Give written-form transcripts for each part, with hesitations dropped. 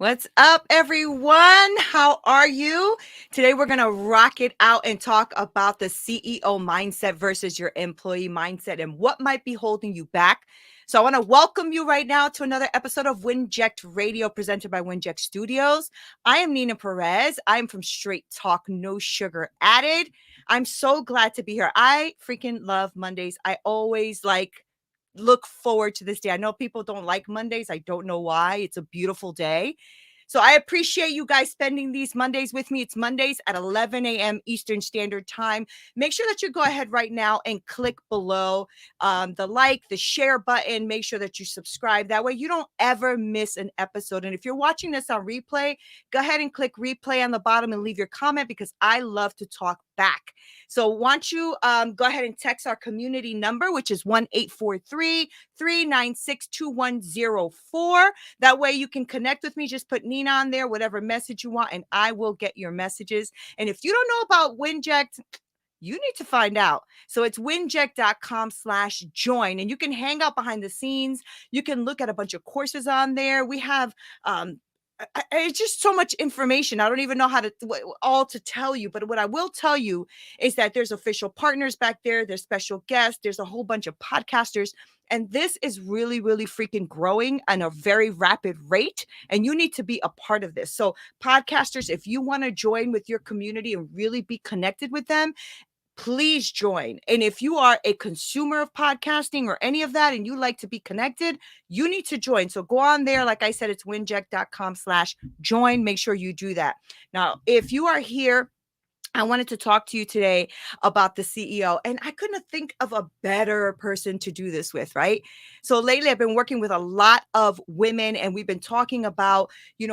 What's up, everyone? How are you? Today, we're going to rock it out and talk about the CEO mindset versus your employee mindset and what might be holding you back. So I want to welcome you right now to another episode of Winject Radio presented by Winject Studios. I am Neena Perez. I'm from Straight Talk, No Sugar Added. I'm so glad to be here. I freaking love Mondays. I always look forward to this day. I know people don't like Mondays. I don't know why. It's a beautiful day. So I appreciate you guys spending these Mondays with me. It's Mondays at 11 a.m. Eastern Standard Time. Make sure that you go ahead right now and click below the share button. Make sure that you subscribe. That way you don't ever miss an episode. And if you're watching this on replay, go ahead and click replay on the bottom and leave your comment because I love to talk back. So why don't you go ahead and text our community number, which is 1-843-396-2104. That way you can connect with me. Just put Neena on there, whatever message you want, and I will get your messages. And if you don't know about Winject, you need to find out. So it's winject.com/join, and you can hang out behind the scenes. You can look at a bunch of courses on there. We have it's just so much information. I don't even know how to all to tell you, but what I will tell you is that there's official partners back there. There's special guests. There's a whole bunch of podcasters. And this is really, really freaking growing at a very rapid rate. And you need to be a part of this. So podcasters, if you want to join with your community and really be connected with them, please join. And if you are a consumer of podcasting or any of that and you like to be connected, you need to join. So go on there. Like I said, it's winject.com/join. Make sure you do that. Now, if you are here, I wanted to talk to you today about the CEO, and I couldn't think of a better person to do this with, right? So lately I've been working with a lot of women, and we've been talking about,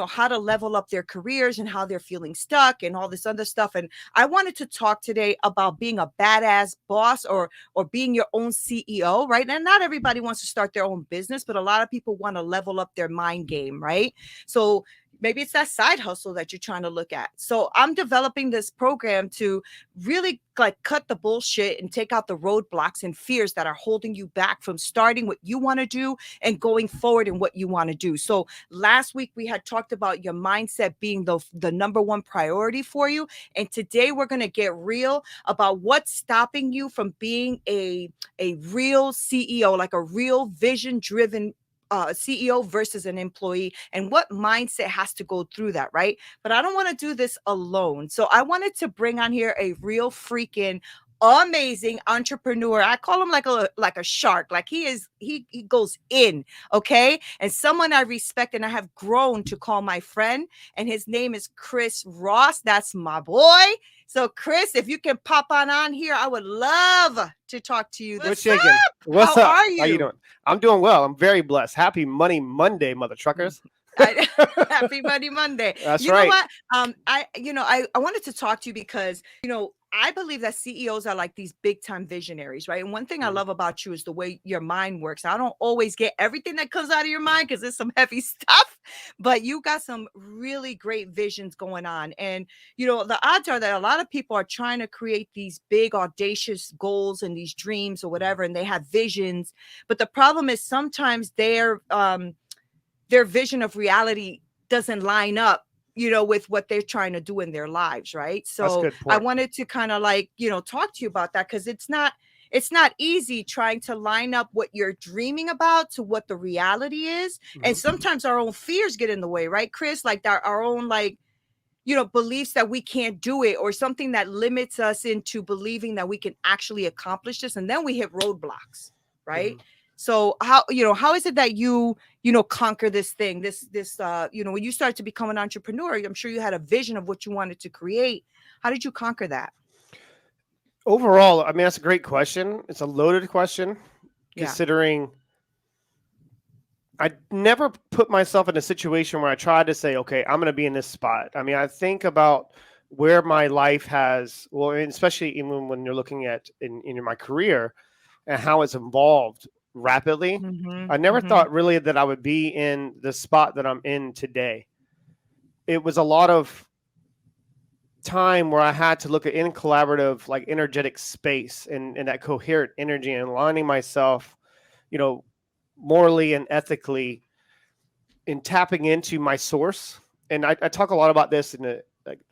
how to level up their careers and how they're feeling stuck and all this other stuff. And I wanted to talk today about being a badass boss or being your own CEO, right? And not everybody wants to start their own business, but a lot of people want to level up their mind game, right? So maybe it's that side hustle that you're trying to look at. So I'm developing this program to really cut the bullshit and take out the roadblocks and fears that are holding you back from starting what you want to do and going forward in what you want to do. So last week we had talked about your mindset being the number one priority for you. And today we're going to get real about what's stopping you from being a real CEO, like a real vision-driven CEO versus an employee, and what mindset has to go through that, right? But I don't want to do this alone. So I wanted to bring on here a real freaking amazing entrepreneur. I call him like a shark. Like he goes in, okay? And someone I respect and I have grown to call my friend, and his name is Chris Ross. That's my boy. So Chris, if you can pop on here, I would love to talk to you. What's up? How are you? How you doing? I'm doing well. I'm very blessed. Happy Money Monday, mother truckers. Happy Money Monday. That's right. You know what? I wanted to talk to you because, I believe that CEOs are like these big time visionaries, right? And one thing I love about you is the way your mind works. I don't always get everything that comes out of your mind because it's some heavy stuff, but you got some really great visions going on. And, the odds are that a lot of people are trying to create these big, audacious goals and these dreams or whatever, and they have visions. But the problem is sometimes their vision of reality doesn't line up, with what they're trying to do in their lives, right? So I wanted to kind of talk to you about that because it's not easy trying to line up what you're dreaming about to what the reality is. Mm-hmm. And sometimes our own fears get in the way, right, Chris? Like our own beliefs that we can't do it or something that limits us into believing that we can actually accomplish this. And then we hit roadblocks, right? Mm-hmm. So how is it that you conquer this thing, this when you started to become an entrepreneur, I'm sure you had a vision of what you wanted to create. How did you conquer that? Overall, I mean, that's a great question. It's a loaded question considering I never put myself in a situation where I tried to say, okay, I'm going to be in this spot. I mean, I think about where my life has, well, especially even when you're looking at in my career and how it's evolved rapidly. Mm-hmm, I never thought really that I would be in the spot that I'm in today. It was a lot of time where I had to look at in collaborative, like energetic space and that coherent energy and aligning myself, morally and ethically in tapping into my source and I talk a lot about this in the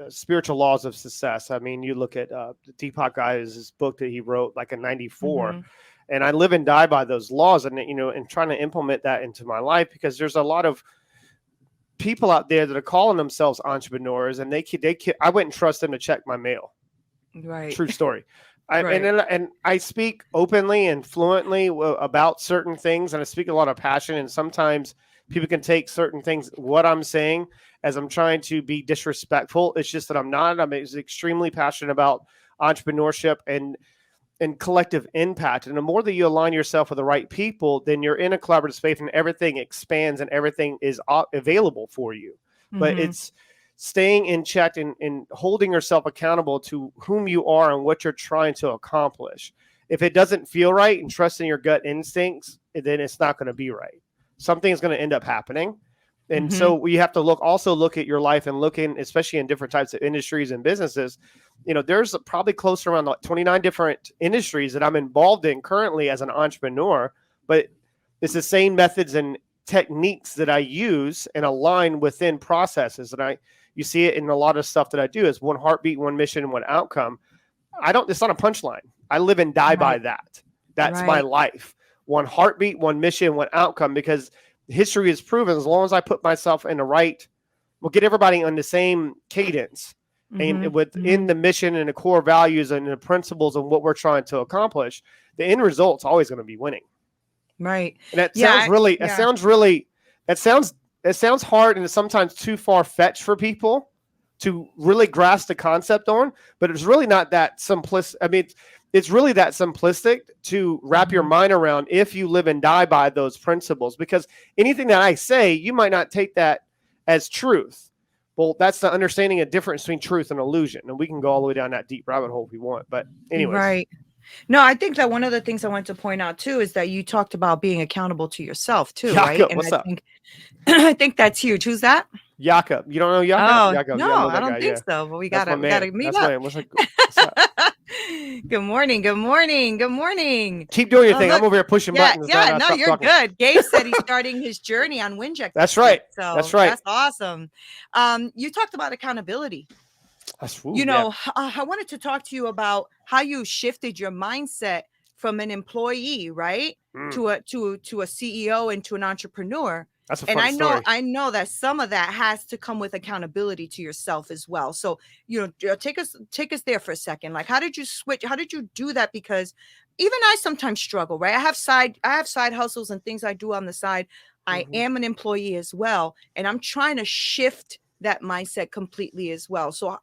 spiritual laws of success. I mean, you look at Deepak Guy's book that he wrote like in '94, and I live and die by those laws, and and trying to implement that into my life, because there's a lot of people out there that are calling themselves entrepreneurs, and I wouldn't trust them to check my mail. Right. True story. Right. And I speak openly and fluently about certain things, and I speak a lot of passion. And sometimes people can take certain things, what I'm saying, as I'm trying to be disrespectful. It's just that I'm not. I'm extremely passionate about entrepreneurship and collective impact. And the more that you align yourself with the right people, then you're in a collaborative space, and everything expands and everything is available for you. But it's staying in check and holding yourself accountable to whom you are and what you're trying to accomplish. If it doesn't feel right, and trusting your gut instincts, then it's not going to be right. Something's going to end up happening. And so you have to look at your life, and especially in different types of industries and businesses. There's probably close to around 29 different industries that I'm involved in currently as an entrepreneur, but it's the same methods and techniques that I use and align within processes. And you see it in a lot of stuff that I do, is one heartbeat, one mission, one outcome. It's not a punchline. I live and die by that. That's my life. One heartbeat, one mission, one outcome, because history has proven, as long as I put myself in we'll get everybody on the same cadence and within the mission and the core values and the principles and what we're trying to accomplish, the end result's always going to be winning. Right. And that sounds hard, and it's sometimes too far-fetched for people to really grasp the concept on, but it's really not that simplistic. I mean, it's really that simplistic to wrap your mind around if you live and die by those principles, because anything that I say, you might not take that as truth. Well, that's the understanding of difference between truth and illusion. And we can go all the way down that deep rabbit hole if we want. But anyways. Right. No, I think that one of the things I want to point out too is that you talked about being accountable to yourself too, right? And what's up? I think that's huge. Who's that? Jakob. You don't know Jakob? Oh, Jakob. no, I don't think so. But we gotta meet up. What's up? Good morning. Good morning. Good morning. Keep doing your thing. I'm over here pushing buttons. Yeah, no, you're good. Gabe said he's starting his journey on Winject. That's right. So that's right. That's awesome. You talked about accountability. I wanted to talk to you about how you shifted your mindset from an employee, right, to a CEO and to an entrepreneur. That's a fun story. I know that some of that has to come with accountability to yourself as well. So, take us there for a second. Like, how did you switch? How did you do that? Because even I sometimes struggle, right? I have side hustles and things I do on the side. I am an employee as well, and I'm trying to shift that mindset completely as well. So,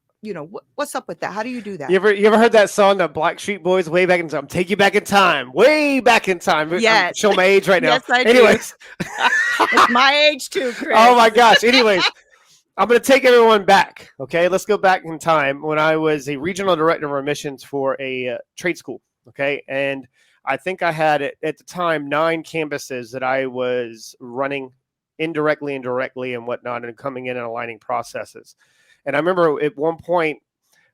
what's up with that? How do you do that? You ever heard that song, the Black Street Boys, Way Back in Time? Take you back in time, way back in time. Yes. I'm showing my age right now. Yes, I Anyways. do. It's my age too, Chris. Oh my gosh. Anyways, I'm going to take everyone back. Okay. Let's go back in time when I was a regional director of admissions for a trade school. Okay. And I think I had at the time 9 campuses that I was running indirectly and directly and whatnot, and coming in and aligning processes. And I remember at one point,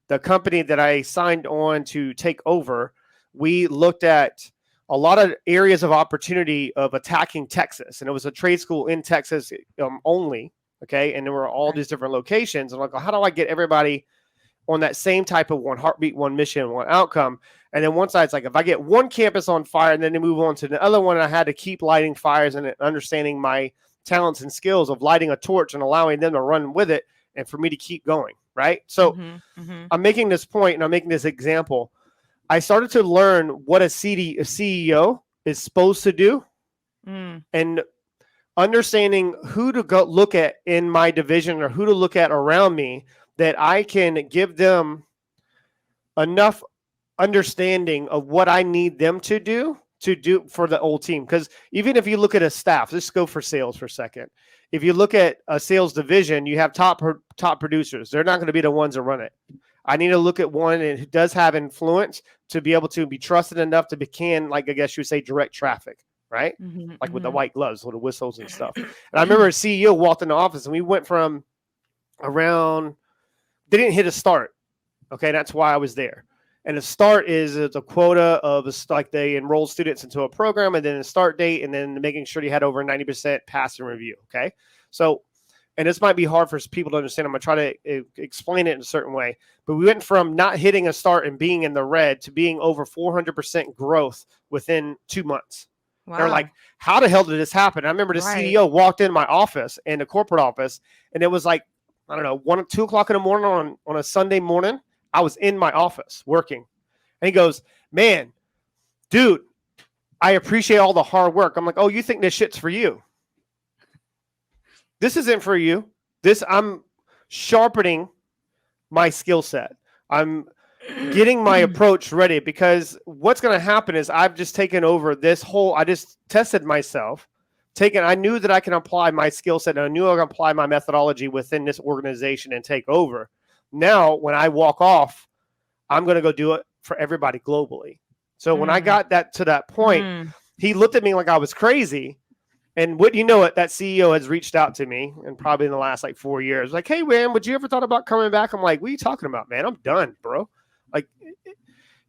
the company that I signed on to take over, we looked at a lot of areas of opportunity of attacking Texas. And it was a trade school in Texas only. Okay. And there were all these different locations. And I'm like, how do I get everybody on that same type of one heartbeat, one mission, one outcome? And then one side's like, if I get one campus on fire and then they move on to the other one, I had to keep lighting fires and understanding my talents and skills of lighting a torch and allowing them to run with it, and for me to keep going, right? So I'm making this point, and I'm making this example. I started to learn what a CEO is supposed to do, and understanding who to go look at in my division or who to look at around me, that I can give them enough understanding of what I need them to do for the whole team. Because even if you look at a staff, let's go for sales for a second. If you look at a sales division, you have top producers. They're not going to be the ones that run it. I need to look at one who does have influence to be able to be trusted enough to like I guess you would say, direct traffic, right? Like with the white gloves, with the whistles and stuff. And I remember a CEO walked in the office, and we went from around, they didn't hit a start. Okay, that's why I was there. And a start is a quota of like they enroll students into a program, and then a start date, and then making sure you had over 90% pass and review. Okay. So and this might be hard for people to understand. I'm going to try to explain it in a certain way. But we went from not hitting a start and being in the red to being over 400% growth within 2 months. Wow. They're like, how the hell did this happen? I remember the CEO walked in my office, in the corporate office, and it was like, I don't know, 1 or 2 o'clock in the morning on a Sunday morning. I was in my office working. And he goes, man, dude, I appreciate all the hard work. I'm like, oh, you think this shit's for you? This isn't for you. I'm sharpening my skill set. I'm getting my approach ready, because what's going to happen is I've just taken over this whole, I just tested myself. I knew that I can apply my skill set, and I knew I can apply my methodology within this organization and take over. Now, when I walk off, I'm going to go do it for everybody globally. So when I got to that point, he looked at me like I was crazy. And what you know it, that CEO has reached out to me, and probably in the last like 4 years, like, hey, man, would you ever thought about coming back? I'm like, what are you talking about, man? I'm done, bro. Like,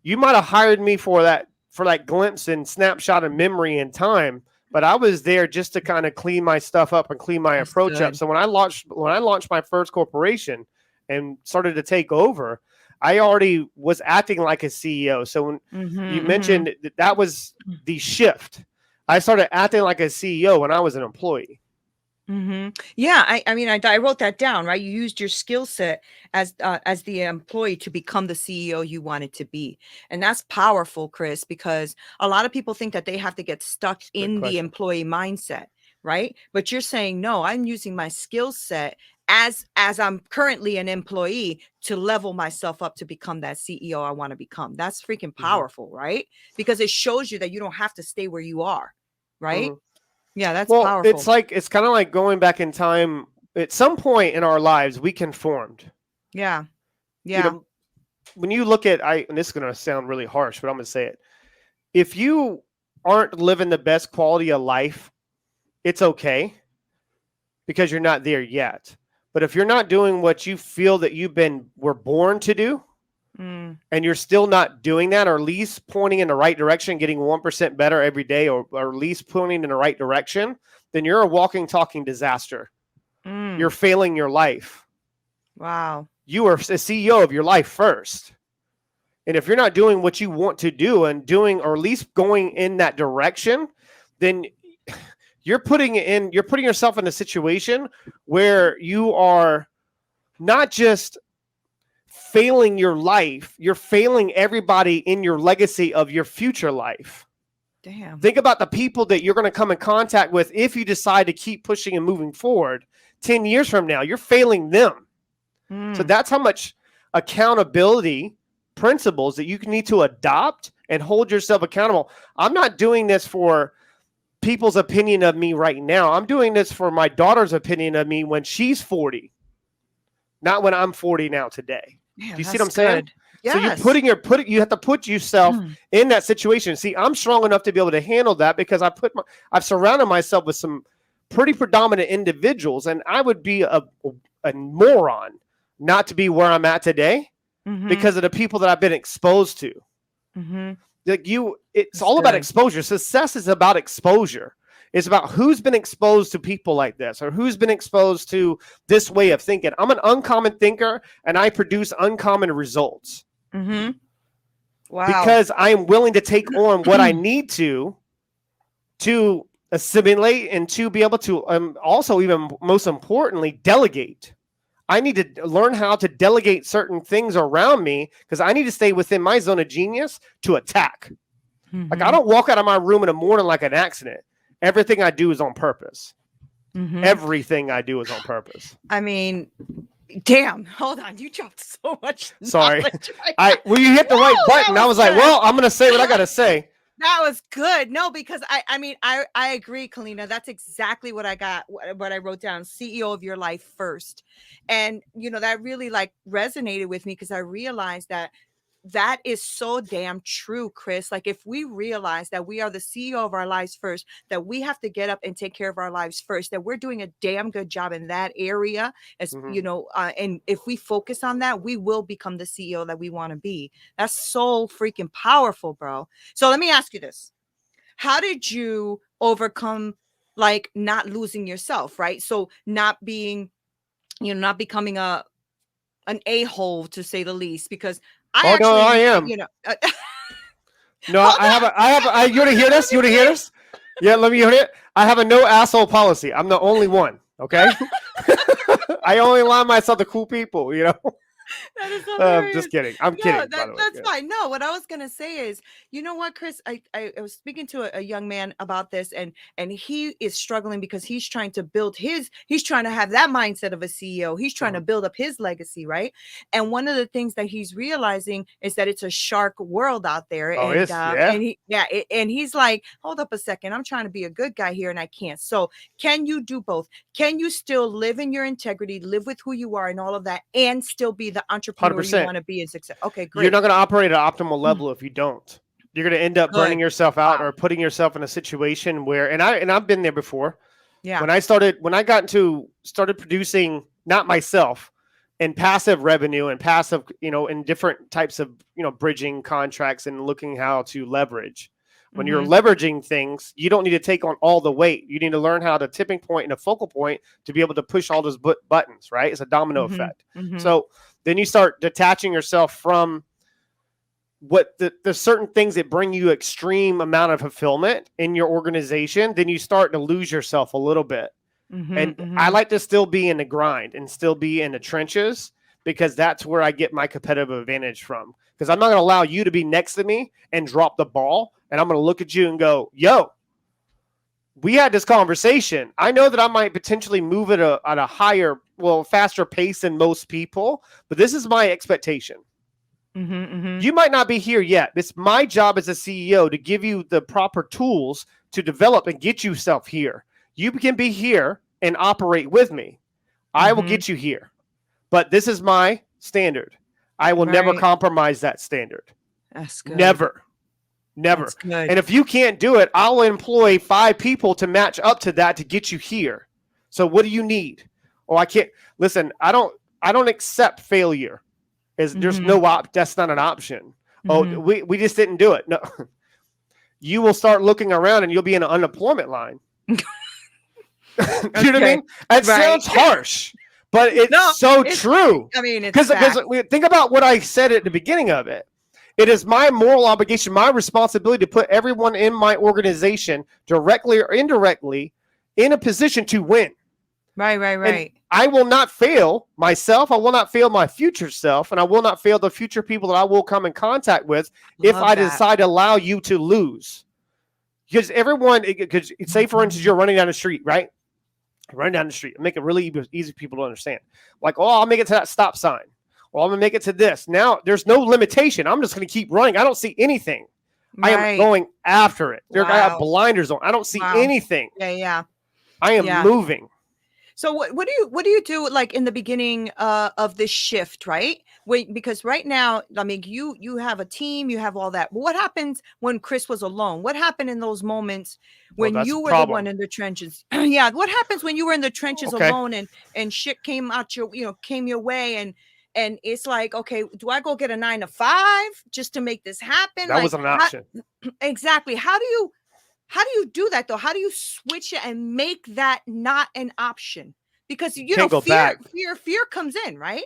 you might have hired me for that glimpse and snapshot of memory and time, but I was there just to kind of clean my stuff up and clean my approach up. So when I launched my first corporation and started to take over, I already was acting like a CEO. So when you mentioned that was the shift. I started acting like a CEO when I was an employee. Yeah, I mean, I wrote that down, right? You used your skill set as the employee to become the CEO you wanted to be. And that's powerful, Chris, because a lot of people think that they have to get stuck in the employee mindset, right? But you're saying, no, I'm using my skill set as I'm currently an employee to level myself up to become that CEO I want to become. That's freaking powerful, right? Because it shows you that you don't have to stay where you are, right? Yeah, that's powerful. It's kind of like going back in time. At some point in our lives, we conformed. Yeah. You know, when you look at, and this is going to sound really harsh, but I'm going to say it. If you aren't living the best quality of life, it's okay, because you're not there yet. But if you're not doing what you feel that were born to do, and you're still not doing that, or at least pointing in the right direction, getting 1% better every day, or at least pointing in the right direction, then you're a walking, talking disaster. You're failing your life. Wow. You are a CEO of your life first. And if you're not doing what you want to do and doing, or at least going in that direction, then you're putting yourself in a situation where you are not just failing your life, you're failing everybody in your legacy of your future life. Damn. Think about the people that you're going to come in contact with if you decide to keep pushing and moving forward 10 years from now. You're failing them. So that's how much accountability principles that you need to adopt and hold yourself accountable. I'm not doing this for people's opinion of me right now. I'm doing this for my daughter's opinion of me when she's 40, not when I'm 40 now today. Man, do you see what I'm saying? Yes. So you have to put yourself in that situation. See, I'm strong enough to be able to handle that because I've surrounded myself with some pretty predominant individuals, and I would be a moron not to be where I'm at today because of the people that I've been exposed to. It's all about exposure. Success is about exposure. It's about who's been exposed to people like this, or who's been exposed to this way of thinking. I'm an uncommon thinker, and I produce uncommon results. Wow. Because I am willing to take on what I need to assimilate and to be able to also, even most importantly, delegate. I need to learn how to delegate certain things around me because I need to stay within my zone of genius to attack. Like, I don't walk out of my room in the morning like an accident. Everything I do is on purpose. Everything I do is on purpose. I mean, damn, hold on. You dropped so much. Sorry. When you hit the right button, I was like, well, I'm going to say what I got to say. That was good. No, because I agree, Kalina. That's exactly what I got, what I wrote down. CEO of your life first. And, that really resonated with me because I realized that is so damn true, Chris. Like, if we realize that we are the CEO of our lives first, that we have to get up and take care of our lives first, that we're doing a damn good job in that area, as and if we focus on that, we will become the CEO that we want to be. That's so freaking powerful, bro. So let me ask you this. How did you overcome not losing yourself, right? So not being not becoming an a-hole, to say the least, because Oh no, I am. No, hold you want to hear this? You want to hear this? Yeah, let me hear it. I have a no asshole policy. I'm the only one. Okay. I only allow myself to cool people, That is hilarious. Just kidding. I'm No, kidding, by the way. that's fine. No, what I was gonna say is, you know what, Chris? I was speaking to a young man about this, and he is struggling because he's trying to he's trying to have that mindset of a CEO. He's trying to build up his legacy, right? And one of the things that he's realizing is that it's a shark world out there. Oh, and yeah. and he's like, hold up a second, I'm trying to be a good guy here, and I can't. So can you do both? Can you still live in your integrity, live with who you are and all of that, and still be the entrepreneur 100%. you want to be and success? Okay, great. You're not going to operate at optimal level if you don't. You're going to end up burning yourself out or putting yourself in a situation where, and I've been there before. Yeah. When I started producing, not myself, and passive revenue and passive, in different types of, bridging contracts and looking how to leverage. When you're leveraging things, you don't need to take on all the weight. You need to learn how to tipping point and a focal point to be able to push all those buttons, right? It's a domino effect. So then you start detaching yourself from what the certain things that bring you extreme amount of fulfillment in your organization. Then you start to lose yourself a little bit. I like to still be in the grind and still be in the trenches, because that's where I get my competitive advantage from. Because I'm not going to allow you to be next to me and drop the ball. And I'm going to look at you and go, yo, we had this conversation. I know that I might potentially move at a higher, faster pace than most people, but this is my expectation. You might not be here yet. It's my job as a CEO to give you the proper tools to develop and get yourself here. You can be here and operate with me. I will get you here, but this is my standard. I will never compromise that standard. That's good. Never. And if you can't do it, I'll employ 5 people to match up to that to get you here. So what do you need? Oh, I can't listen. I don't accept failure. There's that's not an option. Oh, we just didn't do it. No, you will start looking around and you'll be in an unemployment line. You know what I mean? It sounds harsh, but it's true. I mean, because think about what I said at the beginning of it. It is my moral obligation, my responsibility to put everyone in my organization, directly or indirectly, in a position to win. Right. And I will not fail myself. I will not fail my future self. And I will not fail the future people that I will come in contact with if I decide to allow you to lose. Because say, for instance, you're running down the street, right? Running down the street. Make it really easy for people to understand. Like, I'll make it to that stop sign. Well, I'm going to make it to this. Now, there's no limitation. I'm just going to keep running. I don't see anything. I am going after it. I have blinders on. I don't see anything. Yeah. I am moving. So what do you do like in the beginning of this shift, right? Because right now, I mean, you have a team, you have all that. But what happens when Chris was alone? What happened in those moments when you were the one in the trenches? Yeah, what happens when you were in the trenches alone and shit came out came your way and it's like, okay, do I go get a 9 to 5 just to make this happen? That was an option. Exactly. How do you do that though? How do you switch it and make that not an option? Because fear comes in, right?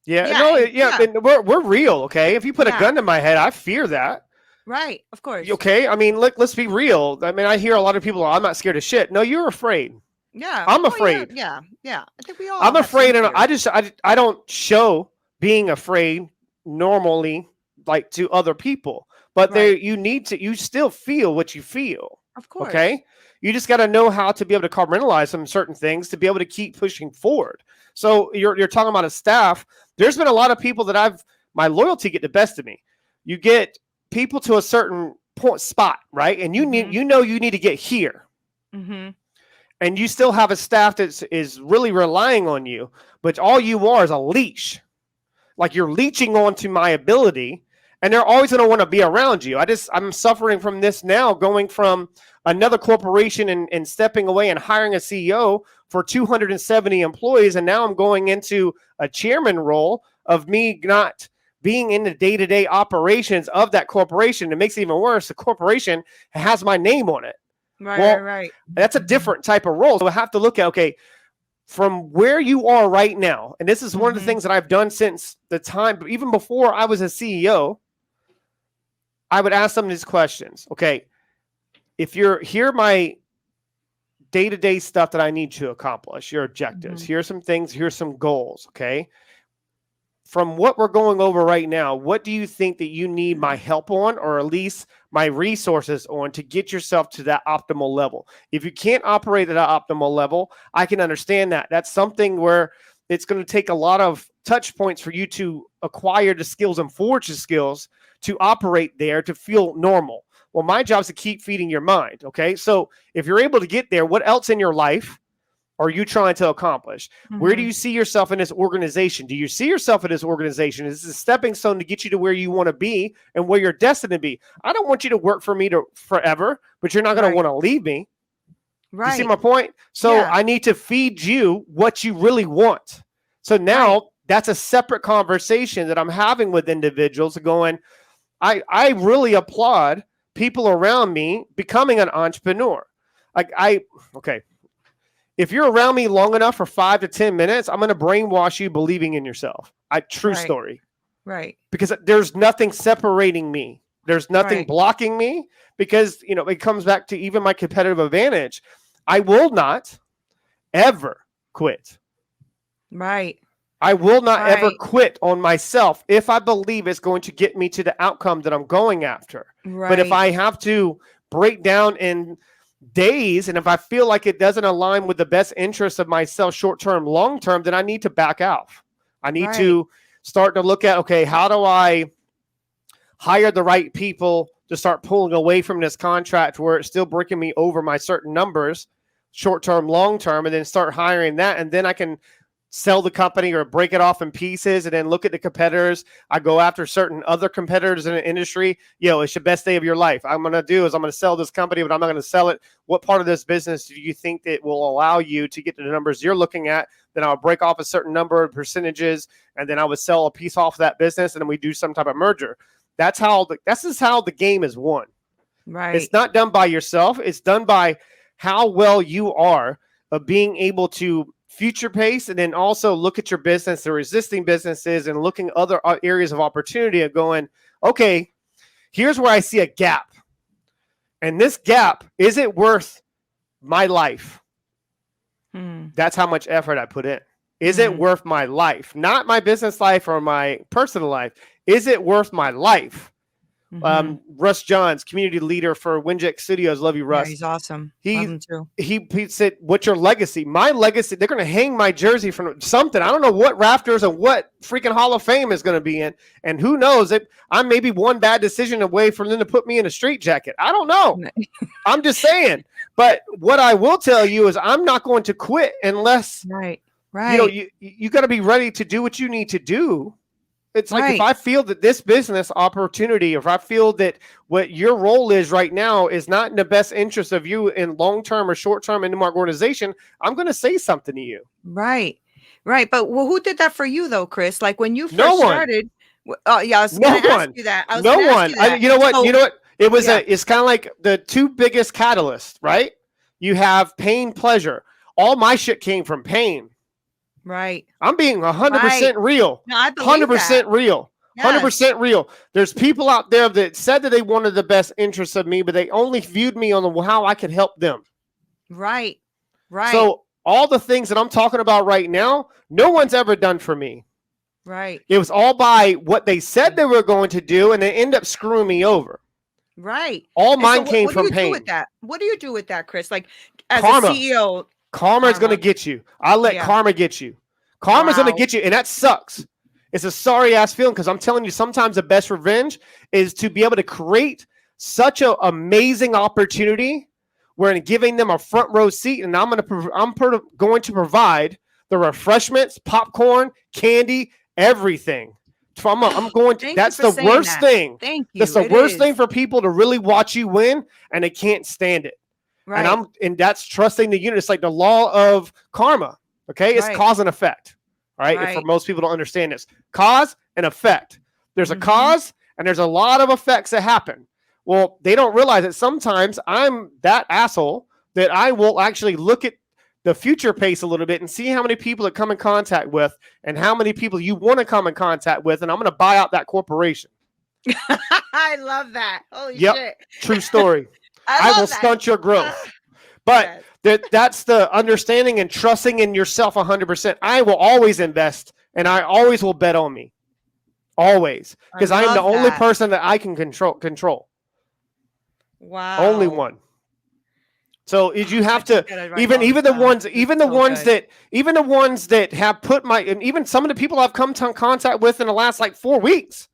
Yeah. And we're real, okay? If you put a gun to my head, I fear that. Right, of course. Okay, I mean, let's be real. I mean, I hear a lot of people, I'm not scared of shit. No, you're afraid. Yeah, I'm afraid. Yeah. I think we all. I'm afraid, and I don't show being afraid normally, like to other people. But you still feel what you feel. Of course. Okay. You just got to know how to be able to compartmentalize some certain things to be able to keep pushing forward. So you're talking about a staff. There's been a lot of people that my loyalty get the best of me. You get people to a certain spot, right? And you need to get here. And you still have a staff that is really relying on you, but all you are is a leash. Like you're leeching onto my ability, and they're always going to want to be around you. I'm suffering from this now, going from another corporation and stepping away and hiring a CEO for 270 employees. And now I'm going into a chairman role of me not being in the day-to-day operations of that corporation. It makes it even worse. The corporation has my name on it. Right. That's a different type of role. So I have to look at, okay, from where you are right now, and this is one of the Mm-hmm. things that I've done since the time, even before I was a CEO, I would ask them these questions. Okay, if you're here, my day-to-day stuff that I need to accomplish, your objectives, Mm-hmm. here's some things, here's some goals. Okay, from what we're going over right now, what do you think that you need my help on, or at least my resources on, to get yourself to that optimal level? If you can't operate at that optimal level, I can understand that. That's something where it's going to take a lot of touch points for you to acquire the skills and forge the skills to operate there, to feel normal. Well, my job is to keep feeding your mind. Okay. So if you're able to get there, what else in your life are you trying to accomplish? Where do Mm-hmm. you see yourself in this organization? Do you see yourself in this organization? Is this a stepping stone to get you to where you want to be and where you're destined to be? I don't want you to work for me forever, but you're not going to want to leave me. You see Right. my point? So Yeah. I need to feed you what you really want. So now that's a separate conversation that I'm having with individuals going, I really applaud people around me becoming an entrepreneur. Okay. If you're around me long enough for 5 to 10 minutes, I'm going to brainwash you believing in yourself. True Right. story. Right. Because there's nothing separating me. There's nothing Right. blocking me, because, it comes back to even my competitive advantage. I will not ever quit. Right. I will not ever Right. quit on myself if I believe it's going to get me to the outcome that I'm going after. But if Right. I have to break down in days, and if I feel like it doesn't align with the best interest of myself, short-term, long-term, then I need to back out. I need to start to look at, okay, how do I hire the right people to start pulling away from this contract where it's still breaking me over my certain numbers, short-term, long-term, and then start hiring that. And then I can sell the company or break it off in pieces, and then look at the competitors. I go after certain other competitors in the industry. It's your best day of your life. I'm going to sell this company, but I'm not going to sell it. What part of this business do you think that will allow you to get to the numbers you're looking at? Then I'll break off a certain number of percentages, and then I would sell a piece off of that business, and then we do some type of merger. That's just how the game is won. Right. It's not done by yourself. It's done by how well you are of being able to future pace, and then also look at your business, the existing businesses, and looking other areas of opportunity and going, okay, here's where I see a gap. And this gap, is it worth my life? That's how much effort I put in. Is it worth my life? Not my business life or my personal life. Is it worth my life? Russ Johns, community leader for Winject Studios. Love you, Russ. Yeah, he's awesome. Love him too. He said, what's your legacy? My legacy, they're going to hang my jersey from something. I don't know what rafters and what freaking Hall of Fame is going to be in. And who knows, I'm maybe one bad decision away from them to put me in a straight jacket. I don't know. I'm just saying. But what I will tell you is I'm not going to quit unless, you got to be ready to do what you need to do. It's like, if I feel that this business opportunity, or if I feel that what your role is right now is not in the best interest of you in long-term or short-term in my organization, I'm going to say something to you. Right. But who did that for you though, Chris? Like when you first started. Oh yeah, I was going to ask you that. You know what? It was it's kind of like the two biggest catalysts, right? You have pain, pleasure. All my shit came from pain. Right. I'm being 100% real. No, I believe 100% that. real. Yes. 100% real. There's people out there that said that they wanted the best interests of me, but they only viewed me on how I could help them. Right. So all the things that I'm talking about right now, no one's ever done for me. Right. It was all by what they said they were going to do, and they end up screwing me over. Right. All mine came from pain. What do you do with that? What do you do with that, Chris? Like as karma. a CEO. Karma is going to get you. I'll let karma get you. Karma's going to get you, and that sucks. It's a sorry-ass feeling, because I'm telling you, sometimes the best revenge is to be able to create such an amazing opportunity where giving them a front row seat, and I'm going to provide the refreshments, popcorn, candy, everything. I'm going to. That's the worst thing. Thank you. That's the worst thing for people to really watch you win, and they can't stand it. Right. And that's trusting the unit. It's like the law of karma. Okay. It's cause and effect. All right. And for most people to understand this, cause and effect. There's a cause and there's a lot of effects that happen. Well, they don't realize that sometimes I'm that asshole that I will actually look at the future pace a little bit and see how many people that come in contact with and how many people you want to come in contact with. And I'm going to buy out that corporation. I love that. Holy yep. shit. True story. I will stunt your growth. But that's the understanding and trusting in yourself 100%. I will always invest and I always will bet on me. Always. Because I am the only person that I can control. Wow. Only one. So you have to even the ones that have put and even some of the people I've come to contact with in the last like 4 weeks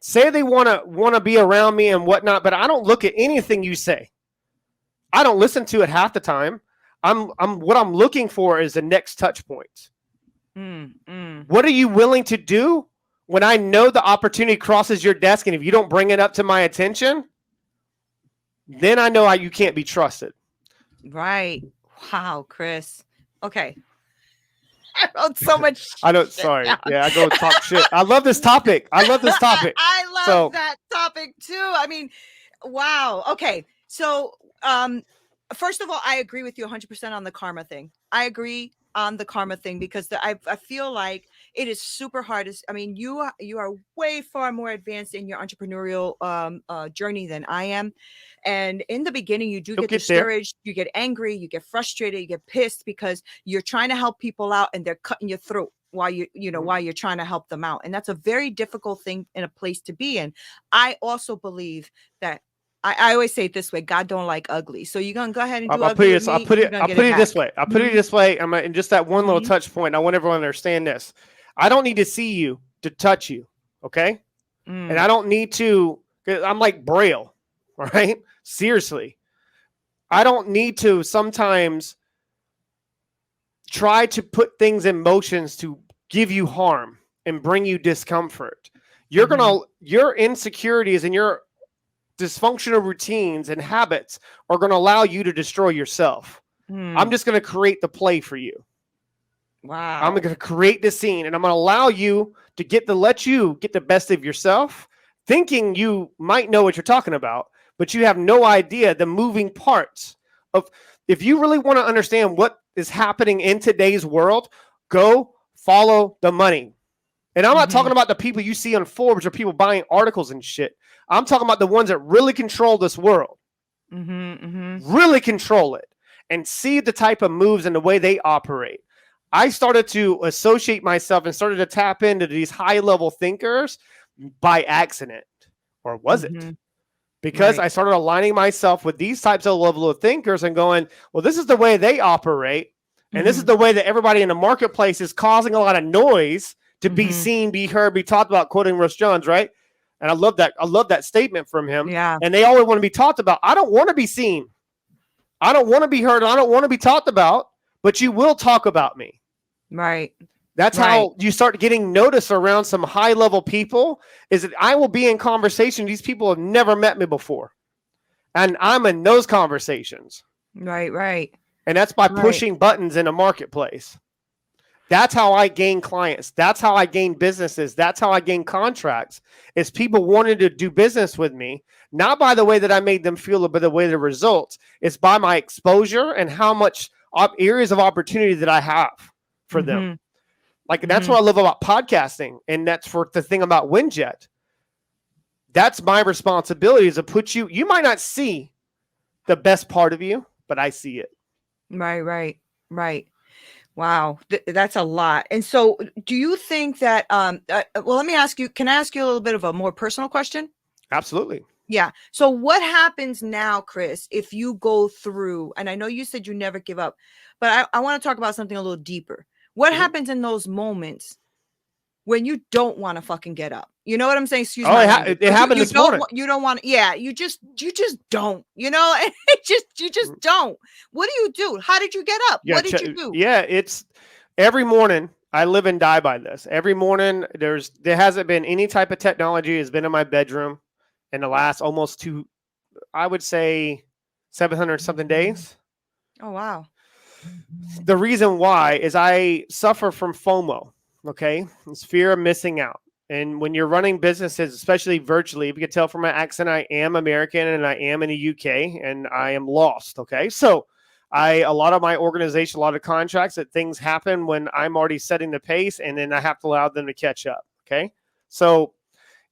say they want to be around me and whatnot, but I don't look at anything you say. I don't listen to it half the time. What I'm looking for is the next touch point. What are you willing to do when I know the opportunity crosses your desk, and if you don't bring it up to my attention, then I know you can't be trusted. Right. Wow, Chris. Okay. I wrote so much I don't, sorry. Down. Yeah, I go talk shit. I love this topic. I love that topic too. I mean, wow. Okay. So, first of all, I agree with you 100% on the karma thing. I agree on the karma thing because I feel like it is super hard. I mean, you are way far more advanced in your entrepreneurial journey than I am. And in the beginning, you get discouraged, you get angry, you get frustrated, you get pissed because you're trying to help people out and they're cutting your throat while while you're trying to help them out. And that's a very difficult thing in a place to be in. I also believe that I always say it this way: God don't like ugly. So you're gonna go ahead and do ugly with me. I'll put it this way. I'll put it this way. And just that one little touch point. I want everyone to understand this. I don't need to see you to touch you. Okay. And I don't need to. I'm like Braille. All right. Seriously. I don't need to sometimes try to put things in motions to give you harm and bring you discomfort. Your insecurities and your dysfunctional routines and habits are going to allow you to destroy yourself. I'm just going to create the play for you. Wow. I'm going to create the scene and I'm going to allow you to let you get the best of yourself, thinking you might know what you're talking about, but you have no idea the moving parts of, if you really want to understand what is happening in today's world, go follow the money. And I'm not talking about the people you see on Forbes or people buying articles and shit. I'm talking about the ones that really control this world. Really control it and see the type of moves and the way they operate. I started to associate myself and started to tap into these high-level thinkers by accident. Or was it? Because I started aligning myself with these types of level of thinkers and going, well, this is the way they operate. And this is the way that everybody in the marketplace is causing a lot of noise to be seen, be heard, be talked about, quoting Russ Johns, right? And I love that. I love that statement from him. Yeah. And they always want to be talked about. I don't want to be seen. I don't want to be heard. I don't want to be talked about, but you will talk about me. Right. That's how you start getting noticed around some high level people, is that I will be in conversation. These people have never met me before. And I'm in those conversations. Right. And that's by pushing buttons in a marketplace. That's how I gain clients. That's how I gain businesses. That's how I gain contracts. Is people wanted to do business with me, not by the way that I made them feel, but the way the results. It's by my exposure and how much areas of opportunity that I have for them. Like, that's what I love about podcasting. And that's for the thing about Winject. That's my responsibility, is to put you might not see the best part of you, but I see it. Right. Wow. That's a lot. And so do you think that, well, let me ask you, can I ask you a little bit of a more personal question? Absolutely. Yeah. So what happens now, Chris, if you go through, and I know you said you never give up, but I want to talk about something a little deeper. What happens in those moments when you don't want to fucking get up? You know what I'm saying? Excuse me. It happened this morning. You don't want to, you just don't, you just don't. What do? How did you get up? What did you do? Yeah, it's every morning. I live and die by this. Every morning, there hasn't been any type of technology has been in my bedroom in the last almost I would say 700 something days. Oh, wow. The reason why is I suffer from FOMO. Okay. It's fear of missing out. And when you're running businesses, especially virtually, if you can tell from my accent, I am American and I am in the UK and I am lost. Okay. So A lot of my organization, a lot of contracts, that things happen when I'm already setting the pace, and then I have to allow them to catch up. Okay. So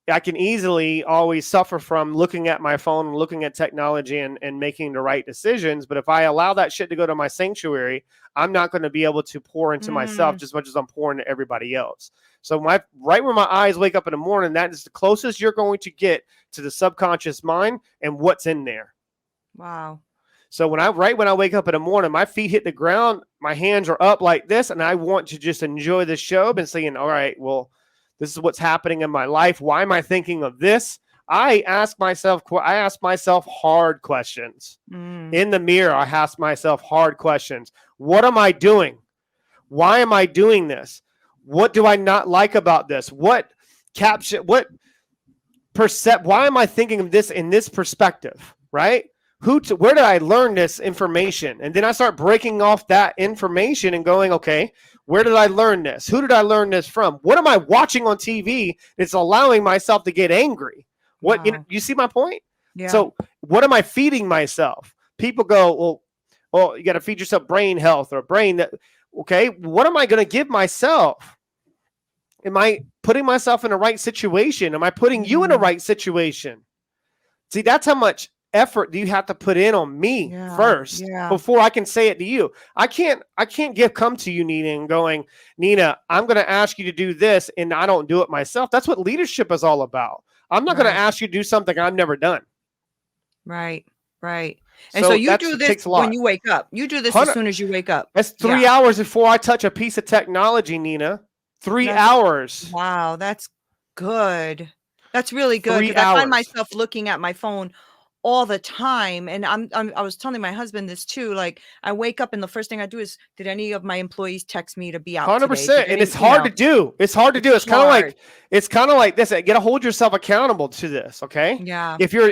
I can easily always suffer from looking at my phone and looking at technology and making the right decisions. But if I allow that shit to go to my sanctuary, I'm not going to be able to pour into myself just as much as I'm pouring to everybody else. So right when my eyes wake up in the morning, that is the closest you're going to get to the subconscious mind and what's in there. Wow. So when I wake up in the morning, my feet hit the ground, my hands are up like this, and I want to just enjoy the show and saying, all right, well, this is what's happening in my life. Why am I thinking of this? I ask myself hard questions. In the mirror, I ask myself hard questions. What am I doing? Why am I doing this? What do I not like about this? Why am I thinking of this in this perspective, right? Where did I learn this information? And then I start breaking off that information and going, okay, where did I learn this? Who did I learn this from? What am I watching on TV that's allowing myself to get angry? What you see my point? Yeah. So what am I feeding myself? People go, well, you got to feed yourself brain health or brain that. Okay, what am I going to give myself? Am I putting myself in the right situation? Am I putting you in the right situation? See, that's how much effort do you have to put in on me first before I can say it to you. I can't come to you, Neena, and going, Neena, I'm going to ask you to do this, and I don't do it myself. That's what leadership is all about. I'm not going to ask you to do something I've never done. Right. And so you do this when you wake up. You do this as soon as you wake up. That's 3 hours before I touch a piece of technology, Neena. 3 hours. Wow, that's good. That's really good, because I find myself looking at my phone all the time. And I was telling my husband this too. Like, I wake up and the first thing I do is, did any of my employees text me to be out 100%. And it's hard to do. It's hard to do. It's kind of like this. You got to hold yourself accountable to this. Okay. Yeah. If you're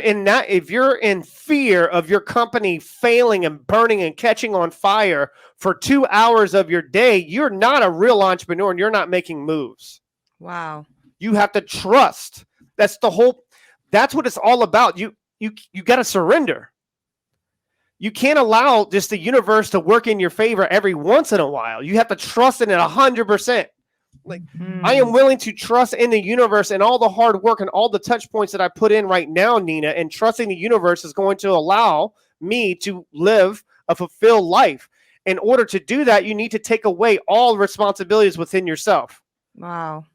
in fear of your company failing and burning and catching on fire for 2 hours of your day, you're not a real entrepreneur and you're not making moves. Wow. You have to trust. That's what it's all about. You got to surrender. You can't allow just the universe to work in your favor every once in a while. You have to trust in it 100%. Like, I am willing to trust in the universe and all the hard work and all the touch points that I put in right now, Neena, and trusting the universe is going to allow me to live a fulfilled life. In order to do that, you need to take away all responsibilities within yourself. Wow.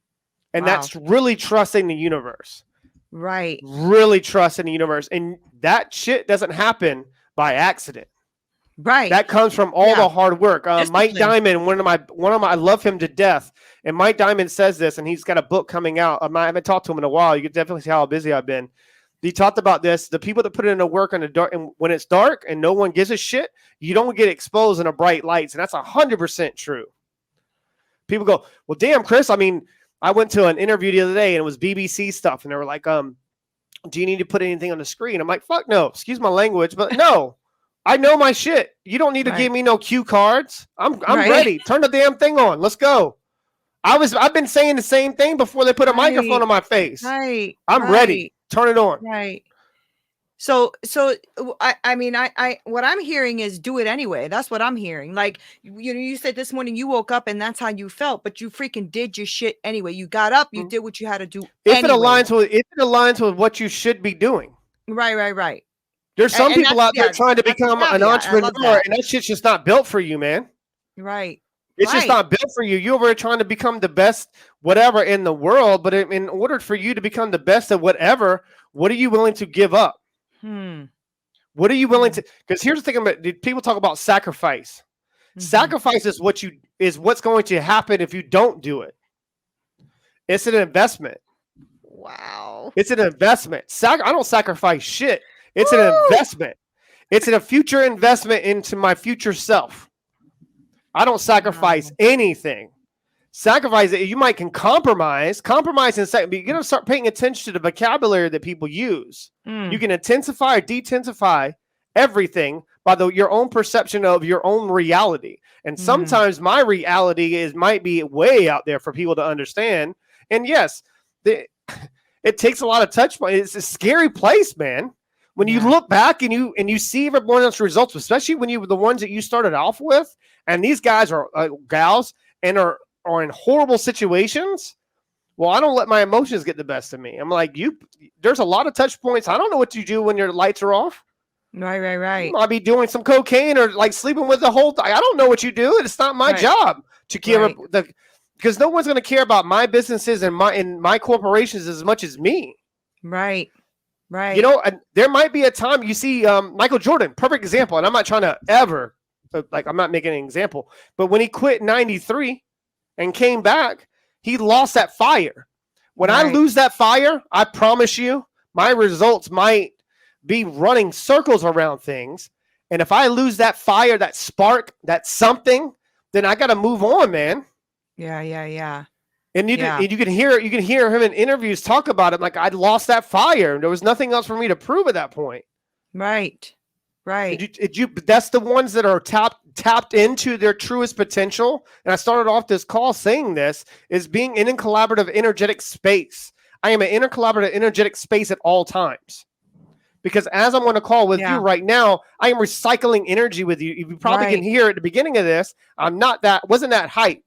And that's really trusting the universe. Right. Really trust in the universe. And that shit doesn't happen by accident. Right. That comes from all the hard work. Mike Diamond, one of my, I love him to death. And Mike Diamond says this, and he's got a book coming out. I haven't talked to him in a while. You can definitely see how busy I've been. He talked about this. The people that put in the work in the dark, and when it's dark and no one gives a shit, you don't get exposed in the bright lights. And that's 100% true. People go, well, damn, Chris, I mean, I went to an interview the other day and it was BBC stuff. And they were like, do you need to put anything on the screen? I'm like, fuck no, excuse my language, but no, I know my shit. You don't need to give me no cue cards. I'm ready. Turn the damn thing on. Let's go. I've been saying the same thing before they put a microphone on my face. Right. I'm ready. Turn it on. Right. So I mean, what I'm hearing is do it anyway. That's what I'm hearing. Like, you said this morning you woke up and that's how you felt, but you freaking did your shit anyway. You got up, you did what you had to do. If it aligns with what you should be doing. Right. There's some people out there trying to become an entrepreneur, and that shit's just not built for you, man. Right. It's just not built for you. You're over trying to become the best whatever in the world, but in order for you to become the best at whatever, what are you willing to give up? What are you willing to? Because here's the thing about people talk about sacrifice. Sacrifice is what's going to happen if you don't do it. It's an investment. Wow. It's an investment. I don't sacrifice shit. It's an investment. It's a future investment into my future self. I don't sacrifice anything. Sacrifice it. You can compromise in second, but you're gonna start paying attention to the vocabulary that people use. You can intensify or detensify everything by your own perception of your own reality. And sometimes my reality might be way out there for people to understand. And yes, it takes a lot of touch points. It's a scary place, man. When you look back and you see everyone else's results, especially when you were the ones that you started off with, and these guys are gals and are in horrible situations. Well, I don't let my emotions get the best of me. I'm like, there's a lot of touch points. I don't know what you do when your lights are off. Right. You might be doing some cocaine or like sleeping with the whole. I don't know what you do. It's not my job to care because no one's going to care about my businesses and my corporations as much as me. Right. You know, there might be a time you see Michael Jordan, perfect example. And I'm not trying to ever, I'm not making an example, but when he quit in '93 and came back, he lost that fire. When I lose that fire, I promise you, my results might be running circles around things. And if I lose that fire, that spark, that something, then I got to move on, man. Yeah. And you can hear him in interviews talk about it. Like, I lost that fire. There was nothing else for me to prove at that point. Right. That's the ones that are tapped into their truest potential. And I started off this call saying this is being in a collaborative, energetic space. I am an intercollaborative, energetic space at all times. Because as I'm on a call with you right now, I am recycling energy with you. You probably can hear at the beginning of this, wasn't that hype.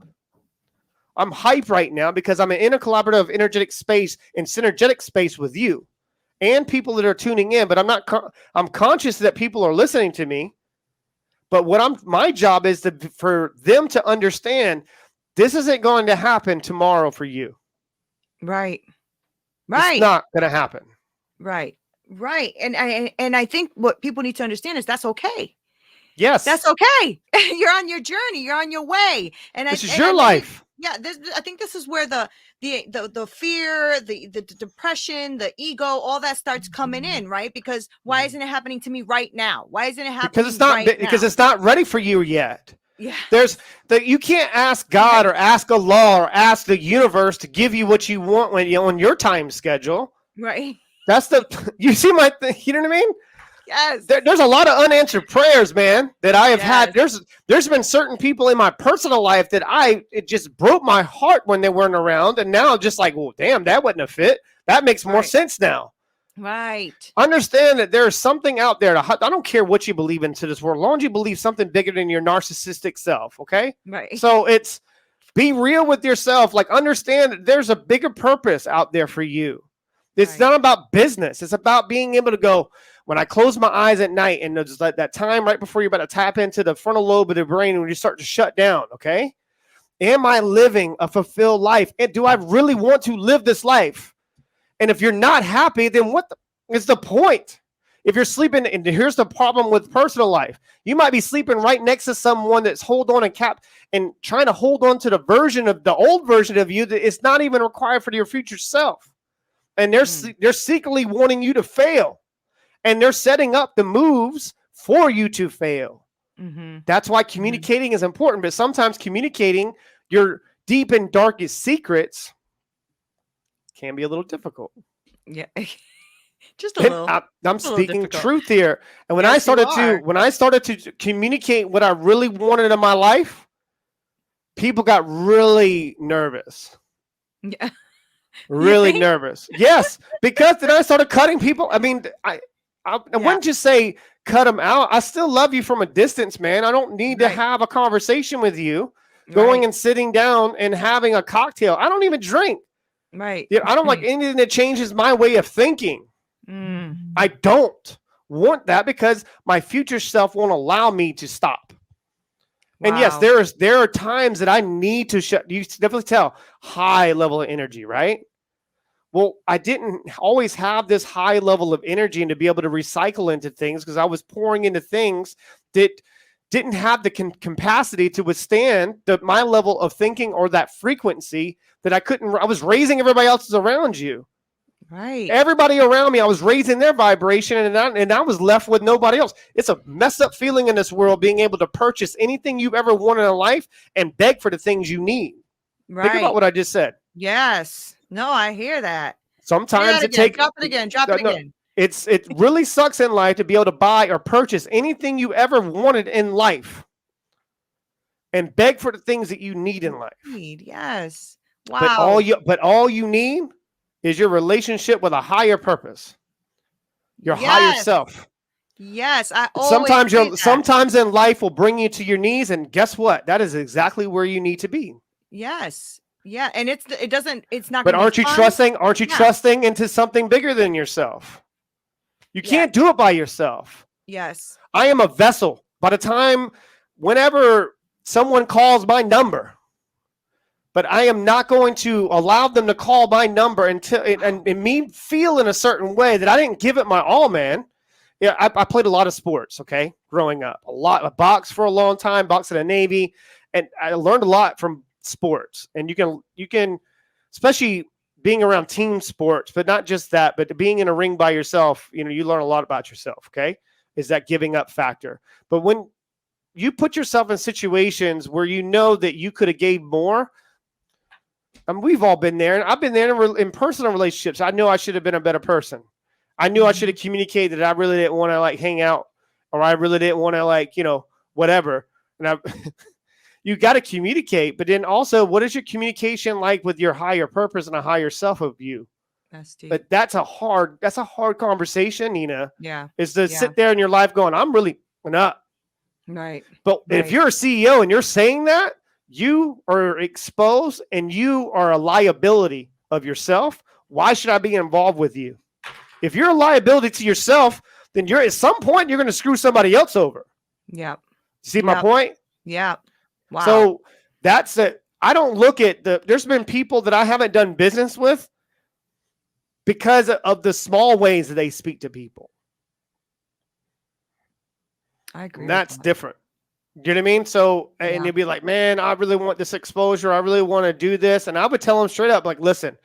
I'm hype right now because I'm an intercollaborative, energetic space and synergetic space with you and people that are tuning in. But I'm conscious that people are listening to me. But my job is for them to understand this isn't going to happen tomorrow for you. Right. It's not going to happen. Right. And I think what people need to understand is that's okay. Yes. That's okay. You're on your journey. You're on your way. And this is your life. Yeah. I think this is where the fear, the depression, the ego, all that starts coming in, right? Because why isn't it happening to me right now? Why isn't it happening because it's not ready for you yet. Yeah. You can't ask God or ask Allah or ask the universe to give you what you want when you're on your time schedule. Right. You see my thing, you know what I mean? Yes. There's a lot of unanswered prayers, man, that I have had. There's been certain people in my personal life that it just broke my heart when they weren't around. And now I'm just like, well, damn, that wasn't a fit. That makes more sense now. Right. Understand that there's something out there. I don't care what you believe into this world, as long as you believe something bigger than your narcissistic self. Okay. Right. So be real with yourself. Like, understand that there's a bigger purpose out there for you. It's not about business. It's about being able to go, when I close my eyes at night and there's that time right before you're about to tap into the frontal lobe of the brain when you start to shut down, okay? Am I living a fulfilled life? And do I really want to live this life? And if you're not happy, then what is the point? If you're sleeping, and here's the problem with personal life. You might be sleeping right next to someone that's and trying to hold on to the old version of you that is not even required for your future self. And they're secretly wanting you to fail. And they're setting up the moves for you to fail. Mm-hmm. That's why communicating is important. But sometimes communicating your deep and darkest secrets can be a little difficult. Yeah. Just a little. I'm speaking truth here. And when I started to communicate what I really wanted in my life, people got really nervous. Yeah. Really nervous. Yes, because then I started cutting people. I mean, I wouldn't just say cut them out. I still love you from a distance, man. I don't need to have a conversation with you. Going and sitting down and having a cocktail. I don't even drink. Right. Yeah, I don't like anything that changes my way of thinking. I don't want that because my future self won't allow me to stop. Wow. And yes, there are times that I need to shut. You definitely tell high level of energy, right? Well, I didn't always have this high level of energy and to be able to recycle into things because I was pouring into things that didn't have the capacity to withstand my level of thinking or that frequency that I was raising everybody else's around you. Right. Everybody around me, I was raising their vibration and I was left with nobody else. It's a messed up feeling in this world being able to purchase anything you've ever wanted in life and beg for the things you need. Right. Think about what I just said. Yes. No, I hear that. Sometimes drop it again. It really sucks in life to be able to buy or purchase anything you ever wanted in life and beg for the things that you need in life. Yes. Wow. But all you need is your relationship with a higher purpose. your higher Yes. self. Yes. I always say that. Sometimes in life will bring you to your knees, and guess what? That is exactly where you need to be. Yes. Yeah. And it's not But going to be aren't you fun. trusting? Aren't you Yeah. trusting into something bigger than yourself? You Yeah. can't do it by yourself. Yes. I am a vessel. By the time, whenever someone calls my number, but I am not going to allow them to call my number until and me feel in a certain way that I didn't give it my all, man. Yeah, I played a lot of sports, okay, growing up. I boxed for a long time, boxed in the Navy, and I learned a lot from sports. And you can, especially being around team sports, but not just that, but being in a ring by yourself, you learn a lot about yourself, okay? Is that giving up factor. But when you put yourself in situations where you know that you could have gave more, we've all been there. And I've been there in personal relationships. I know I should have been a better person. I knew I should have communicated that I really didn't want to hang out, or I really didn't want to whatever. And you got to communicate, but then also, what is your communication like with your higher purpose and a higher self of you? That's deep. But that's a hard conversation, Neena. Yeah. Is to sit there in your life going, I'm really not. Right. But if you're a CEO and you're saying that, you are exposed and you are a liability of yourself. Why should I be involved with you? If you're a liability to yourself, then at some point you're going to screw somebody else over. Yeah. See my point? Yeah. Wow. So that's it. I don't look at there's been people that I haven't done business with because of the small ways that they speak to people. I agree. And that's different. You know what I mean? So, and they'd be like, man, I really want this exposure. I really want to do this. And I would tell them straight up, listen,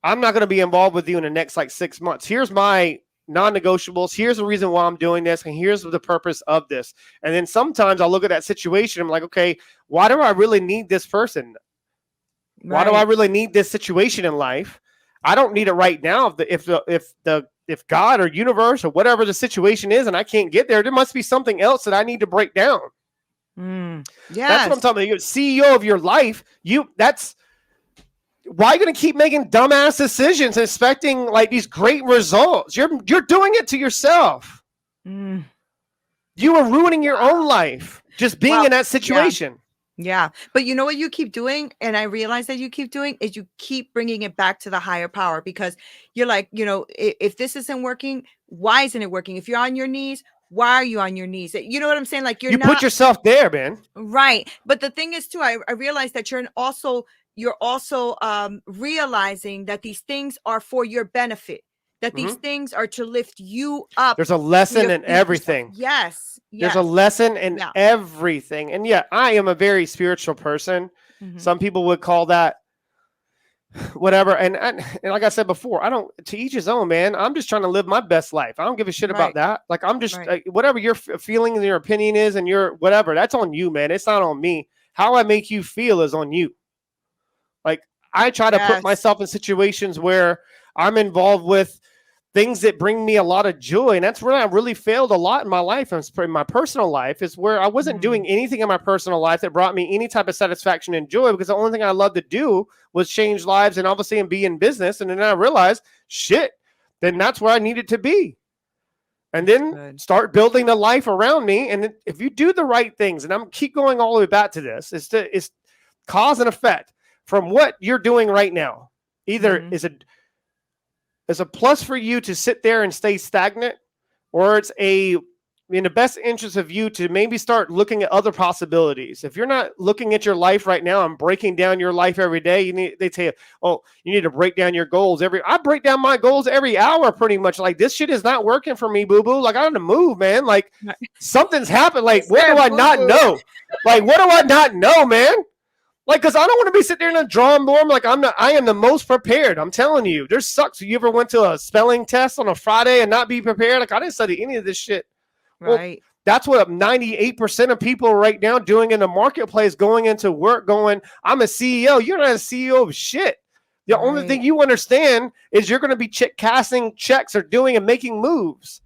I'm not going to be involved with you in the next 6 months. Here's my non-negotiables. Here's the reason why I'm doing this. And here's the purpose of this. And then sometimes I'll look at that situation. I'm like, okay, why do I really need this person? Right. Why do I really need this situation in life? I don't need it right now. If God or universe or whatever the situation is and I can't get there, there must be something else that I need to break down. Yeah, that's what I'm talking about. You're CEO of your life. That's why are you going to keep making dumbass decisions and expecting these great results? You're doing it to yourself. You are ruining your own life just being in that situation. Yeah. But you know what you keep doing? And I realize that you keep doing is you keep bringing it back to the higher power, because you're like, if this isn't working, why isn't it working? If you're on your knees, why are you on your knees? You know what I'm saying? Like you put yourself there, man. Right. But the thing is too, I realize that you're also realizing that these things are for your benefit, that these things are to lift you up. There's a lesson in everything. Yes. There's a lesson in everything. And I am a very spiritual person. Some people would call that whatever. And like I said before, to each his own, man. I'm just trying to live my best life. I don't give a shit about that. I'm just whatever your feeling and your opinion is and your whatever, that's on you, man. It's not on me. How I make you feel is on you. I try to put myself in situations where I'm involved with things that bring me a lot of joy. And that's where I really failed a lot in my life. And in my personal life is where I wasn't doing anything in my personal life that brought me any type of satisfaction and joy, because the only thing I loved to do was change lives and obviously and be in business. And then I realized, then that's where I needed to be. And then start building a life around me. And if you do the right things, and I'm keep going all the way back to this, it's cause and effect from what you're doing right now. Either is a plus for you to sit there and stay stagnant, or it's in the best interest of you to maybe start looking at other possibilities. If you're not looking at your life right now and breaking down your life every day, they tell you, oh, you need to break down your goals I break down my goals every hour pretty much. This shit is not working for me, boo-boo. I got to move, man. Something's happened. What do I not know? What do I not know, man? Because I don't want to be sitting there in a drawing board. I am the most prepared. I'm telling you. There's sucks. You ever went to a spelling test on a Friday and not be prepared? I didn't study any of this shit. Right. Well, that's what 98% of people are right now doing in the marketplace, going into work, I'm a CEO. You're not a CEO of shit. The only thing you understand is you're going to be casting checks or doing and making moves.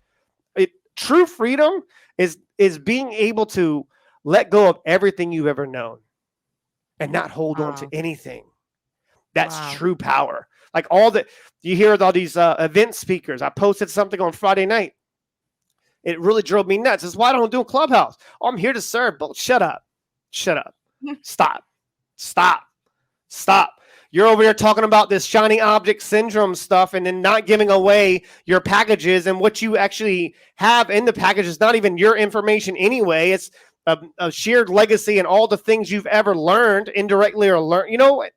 True freedom is being able to let go of everything you've ever known and not hold on to anything. That's true power. Like you hear all these event speakers. I posted something on Friday night. It really drove me nuts. That's why I don't do a Clubhouse. Oh, I'm here to serve, but shut up. Shut up. Stop. Stop. Stop. You're over here talking about this shiny object syndrome stuff and then not giving away your packages, and what you actually have in the package is not even your information anyway. It's a shared legacy and all the things you've ever learned indirectly or learned. You know what?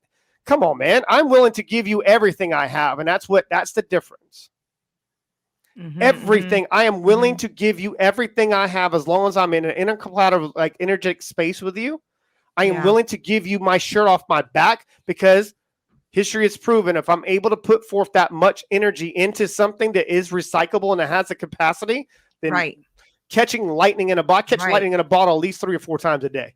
Come on, man. I'm willing to give you everything I have. And that's the difference. Everything. I am willing to give you everything I have as long as I'm in an intercompatible, like energetic space with you. I am willing to give you my shirt off my back, because history has proven if I'm able to put forth that much energy into something that is recyclable and it has the capacity, then catching lightning in a bottle, lightning in a bottle at least 3 or 4 times a day.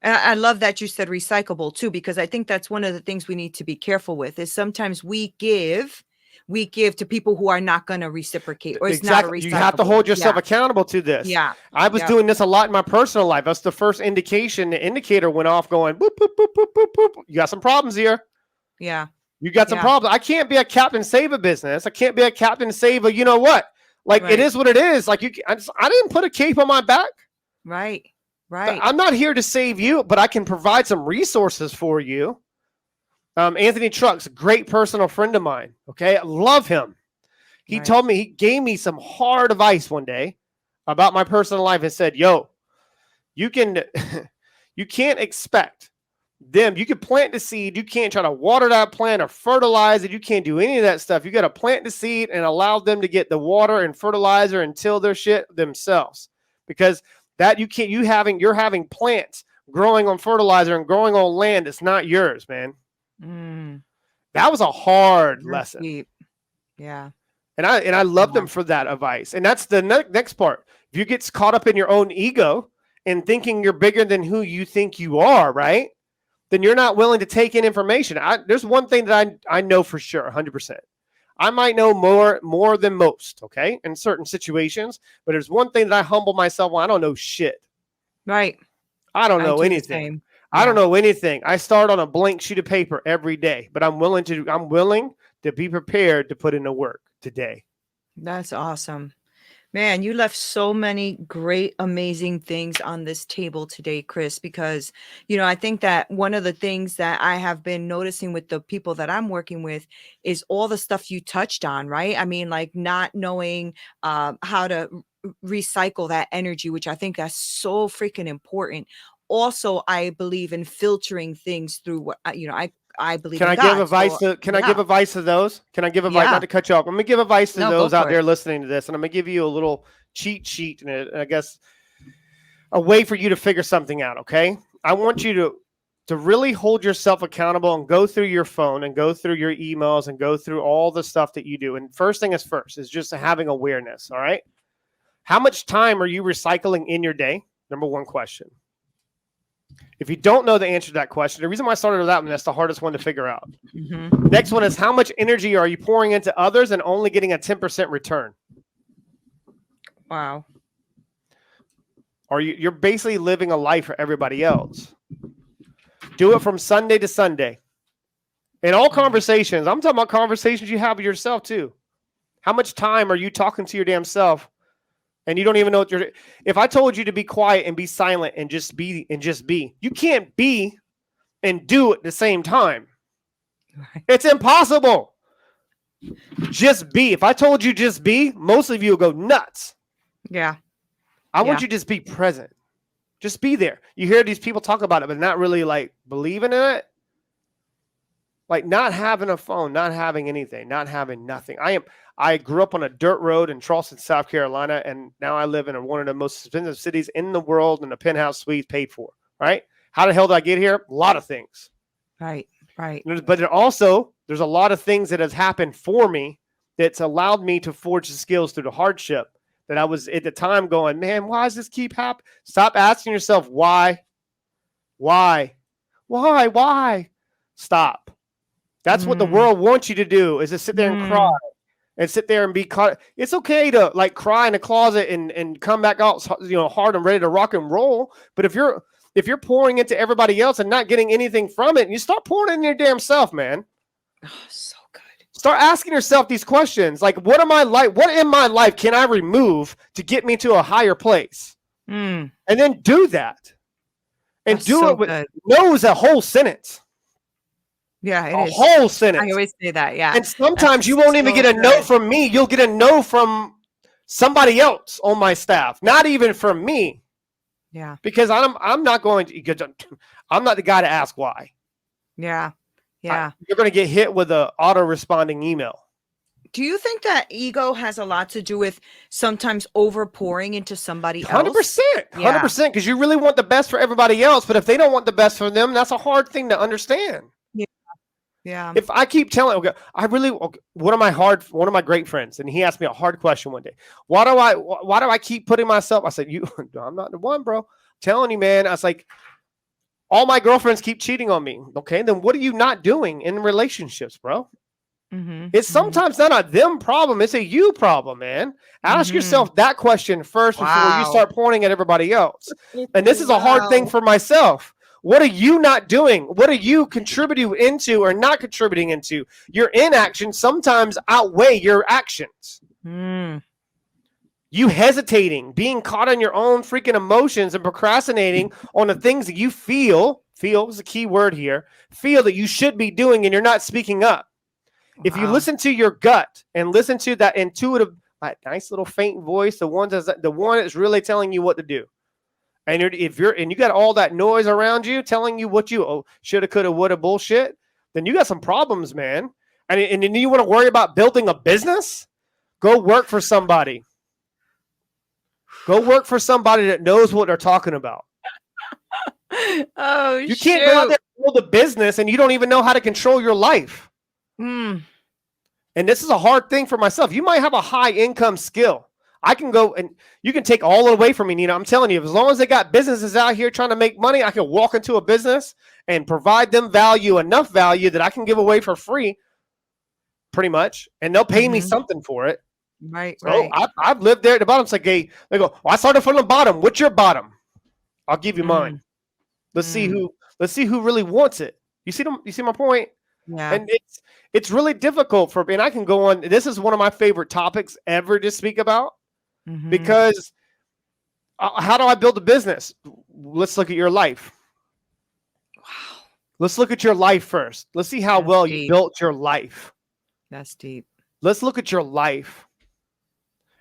And I love that you said recyclable too, because I think that's one of the things we need to be careful with is sometimes we give to people who are not going to reciprocate, or it's not a recyclable. You have to hold yourself accountable to this. Yeah. I was doing this a lot in my personal life. That's the first indication. The indicator went off going, boop, boop, boop, boop, boop, boop. You got some problems here. Yeah. You got some problems. I can't be a captain save a business. I can't be a captain save a, you know what? Like, it is what it is. Like, I didn't put a cape on my back. Right. Right. I'm not here to save you, but I can provide some resources for you. Anthony Trucks, a great personal friend of mine. Okay. I love him. He told me, he gave me some hard advice one day about my personal life and said, yo, you can't expect them. You can plant the seed. You can't try to water that plant or fertilize it. You can't do any of that stuff. You got to plant the seed and allow them to get the water and fertilizer and till their shit themselves, because that you're having plants growing on fertilizer and growing on land that's not yours, man. That was a hard lesson. Deep. Yeah. And I love them for that advice. And that's the next part. If you get caught up in your own ego and thinking you're bigger than who you think you are, right? Then you're not willing to take in information. There's one thing that I know for sure, 100%. I might know more than most, okay, in certain situations. But there's one thing that I humble myself on. I don't know shit. Right. I don't know anything. I don't know anything. I start on a blank sheet of paper every day, but I'm willing to be prepared to put in the work today. That's awesome. Man, you left so many great, amazing things on this table today, Chris, because, I think that one of the things that I have been noticing with the people that I'm working with is all the stuff you touched on, right? I mean, like not knowing how to recycle that energy, which I think that's so freaking important. Also, I believe in filtering things through what, I believe. Can I give advice to? Can I give advice to those? Can I give advice? Not to cut you off. I'm gonna give advice to those out there listening to this, and I'm gonna give you a little cheat sheet and I guess a way for you to figure something out. Okay, I want you to really hold yourself accountable and go through your phone and go through your emails and go through all the stuff that you do. And first thing is just having awareness. All right, how much time are you recycling in your day? Number one question. If you don't know the answer to that question, the reason why I started with that one, that's the hardest one to figure out. Next one is, how much energy are you pouring into others and only getting a 10% return? Wow. Or you're basically living a life for everybody else. Do it from Sunday to Sunday. In all conversations, I'm talking about conversations you have with yourself too. How much time are you talking to your damn self? And you don't even know what you're. If I told you to be quiet and be silent and just be, you can't be and do at the same time. Right. It's impossible. Just be. If I told you just be, most of you will go nuts. Yeah. I want you to just be present. Just be there. You hear these people talk about it, but not really like believing in it. Like not having a phone, not having anything, not having nothing. I grew up on a dirt road in Charleston, South Carolina, and now I live in one of the most expensive cities in the world in a penthouse suite paid for, right? How the hell did I get here? A lot of things. Right. But there's a lot of things that has happened for me that's allowed me to forge the skills through the hardship that I was at the time going, man, why does this keep happening? Stop asking yourself, why? Stop. That's what the world wants you to do, is to sit there and cry. And sit there and be caught. It's okay to like cry in the closet and come back out, hard and ready to rock and roll. But if you're pouring into everybody else and not getting anything from it, you start pouring in your damn self, man. Oh, so good. Start asking yourself these questions. Like, what in my life can I remove to get me to a higher place? And then do that. And That's do so it with good. no is a whole sentence. Yeah, it A is. whole sentence. I always say that. Yeah. And sometimes That's you won't even so get a no good. from me. You'll get a no from somebody else on my staff, not even from me. Yeah. Because I'm not going to. I'm not the guy to ask why. Yeah. Yeah. You're going to get hit with a auto responding email. Do you think that ego has a lot to do with sometimes over pouring into somebody else? 100%. 100%. Because you really want the best for everybody else. But if they don't want the best for them, that's a hard thing to understand. Yeah. Yeah. If I keep telling, one of my great friends, and he asked me a hard question one day. Why do I keep putting myself? I said, I'm not the one, bro. I'm telling you, man. I was like, all my girlfriends keep cheating on me. Okay, then what are you not doing in relationships, bro? It's sometimes not a them problem. It's a you problem, man. Ask yourself that question first before you start pointing at everybody else. And this is a hard thing for myself. What are you not doing? What are you contributing into or not contributing into? Your inaction sometimes outweigh your actions. You hesitating, being caught on your own freaking emotions and procrastinating on the things that you feel is a key word here, feel that you should be doing and you're not speaking up. If you listen to your gut and listen to that intuitive, that nice little faint voice, the one that's really telling you what to do, and you got all that noise around you telling you what you shoulda, coulda, woulda bullshit, then you got some problems, man. And then you want to worry about building a business? Go work for somebody. Go work for somebody that knows what they're talking about. You can't go out there and build a business and you don't even know how to control your life. And this is a hard thing for myself. You might have a high income skill. I can go and you can take all away from me, Neena. I'm telling you, as long as they got businesses out here trying to make money, I can walk into a business and provide them enough value that I can give away for free, pretty much. And they'll pay me something for it. Right. I've lived there at the bottom. It's like, hey, they go, I started from the bottom. What's your bottom? I'll give you mine. Let's see who really wants it. You see my point? Yeah. And it's really difficult and I can go on. This is one of my favorite topics ever to speak about because how do I build a business? Let's look at your life. Wow. Let's look at your life first. Let's see how well you built your life. That's deep. Let's look at your life.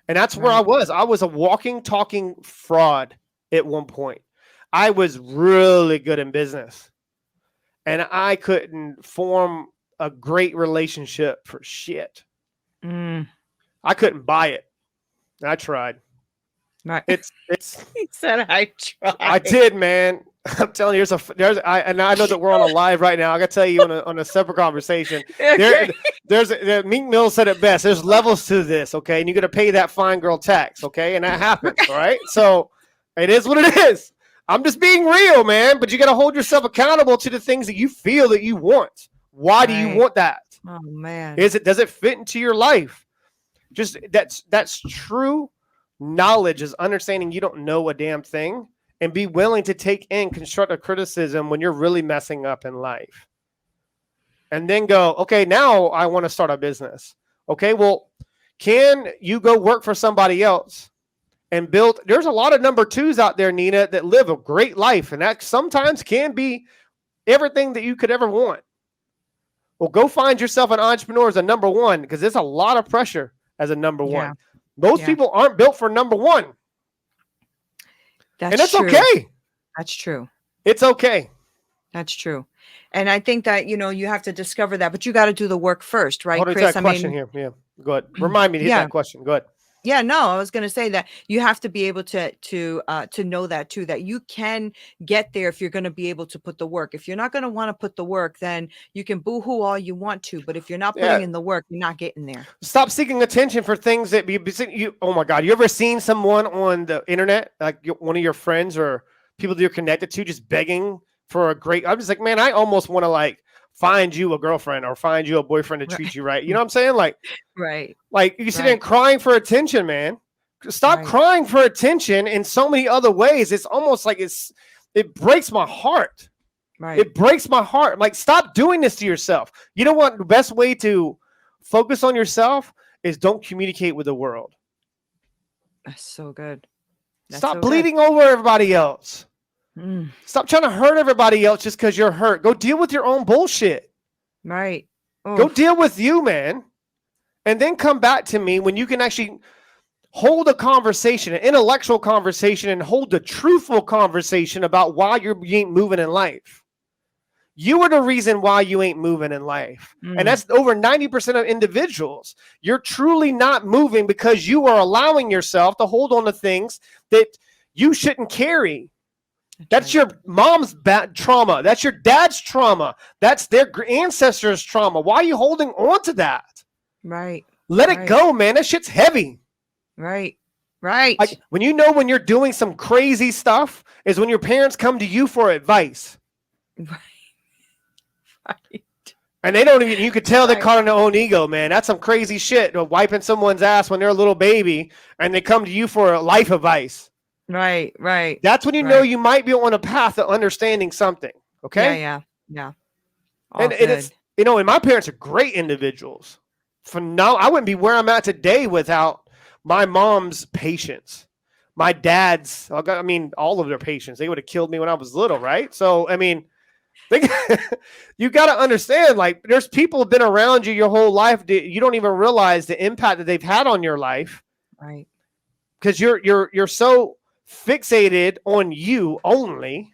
And that's where I was. I was a walking, talking fraud at one point. I was really good in business. And I couldn't form a great relationship for shit. I couldn't buy it. I tried. Right. It's. He said I tried. I did, man. I'm telling you, and I know that we're on a live right now. I got to tell you on a separate conversation. Meek Mill said it best. There's levels to this, okay? And you got to pay that fine girl tax, okay? And that happens, all right? So it is what it is. I'm just being real, man. But you got to hold yourself accountable to the things that you feel that you want. Why do you want that? Oh man, does it fit into your life? Just that's true knowledge is understanding you don't know a damn thing and be willing to take in constructive criticism when you're really messing up in life. And then go, okay, now I want to start a business. Okay, well, can you go work for somebody else? And build. There's a lot of number twos out there, Neena, that live a great life, and that sometimes can be everything that you could ever want. Well, go find yourself an entrepreneur as a number one because there's a lot of pressure as a number one. Most people aren't built for number one. That's true. Okay. That's true. It's okay. That's true. And I think that, you have to discover that, but you got to do the work first, right, Chris? That question here. Yeah. Go ahead. Remind me to hit that question. Go ahead. Yeah, no, I was going to say that you have to be able to know that too, that you can get there if you're going to be able to put the work. If you're not going to want to put the work, then you can boohoo all you want to. But if you're not putting in the work, you're not getting there. Stop seeking attention for things that you. Oh my God, you ever seen someone on the internet, like one of your friends or people that you're connected to, just begging for a great? I'm just like, man, I almost want to find you a girlfriend or find you a boyfriend to treat you right. You know what I'm saying? Right. Like you sit there crying for attention, man. Stop crying for attention in so many other ways. It's almost like it breaks my heart. Right. It breaks my heart. Like, stop doing this to yourself. You know what? The best way to focus on yourself is don't communicate with the world. That's so good. Stop bleeding over everybody else. Stop trying to hurt everybody else just because you're hurt. Go deal with your own bullshit. Right. Oof. Go deal with you, man. And then come back to me when you can actually hold a conversation, an intellectual conversation, and hold a truthful conversation about why you ain't moving in life. You are the reason why you ain't moving in life. And that's over 90% of individuals. You're truly not moving because you are allowing yourself to hold on to things that you shouldn't carry. That's your mom's trauma. That's your dad's trauma. That's their ancestors' trauma. Why are you holding on to that? Right. Let it go, man. That shit's heavy. Right. Right. Like, when you're doing some crazy stuff is when your parents come to you for advice. Right. And they don't even, you could tell they're caught in their own ego, man. That's some crazy shit. Wiping someone's ass when they're a little baby and they come to you for life advice. Right. That's when you know you might be on a path of understanding something. Okay. Yeah. And it's, and my parents are great individuals. I wouldn't be where I'm at today without my mom's patience. My dad's, all of their patience. They would have killed me when I was little, right? So, you got to understand, like, there's people who've been around you your whole life. You don't even realize the impact that they've had on your life. Right. Because you're so fixated on you only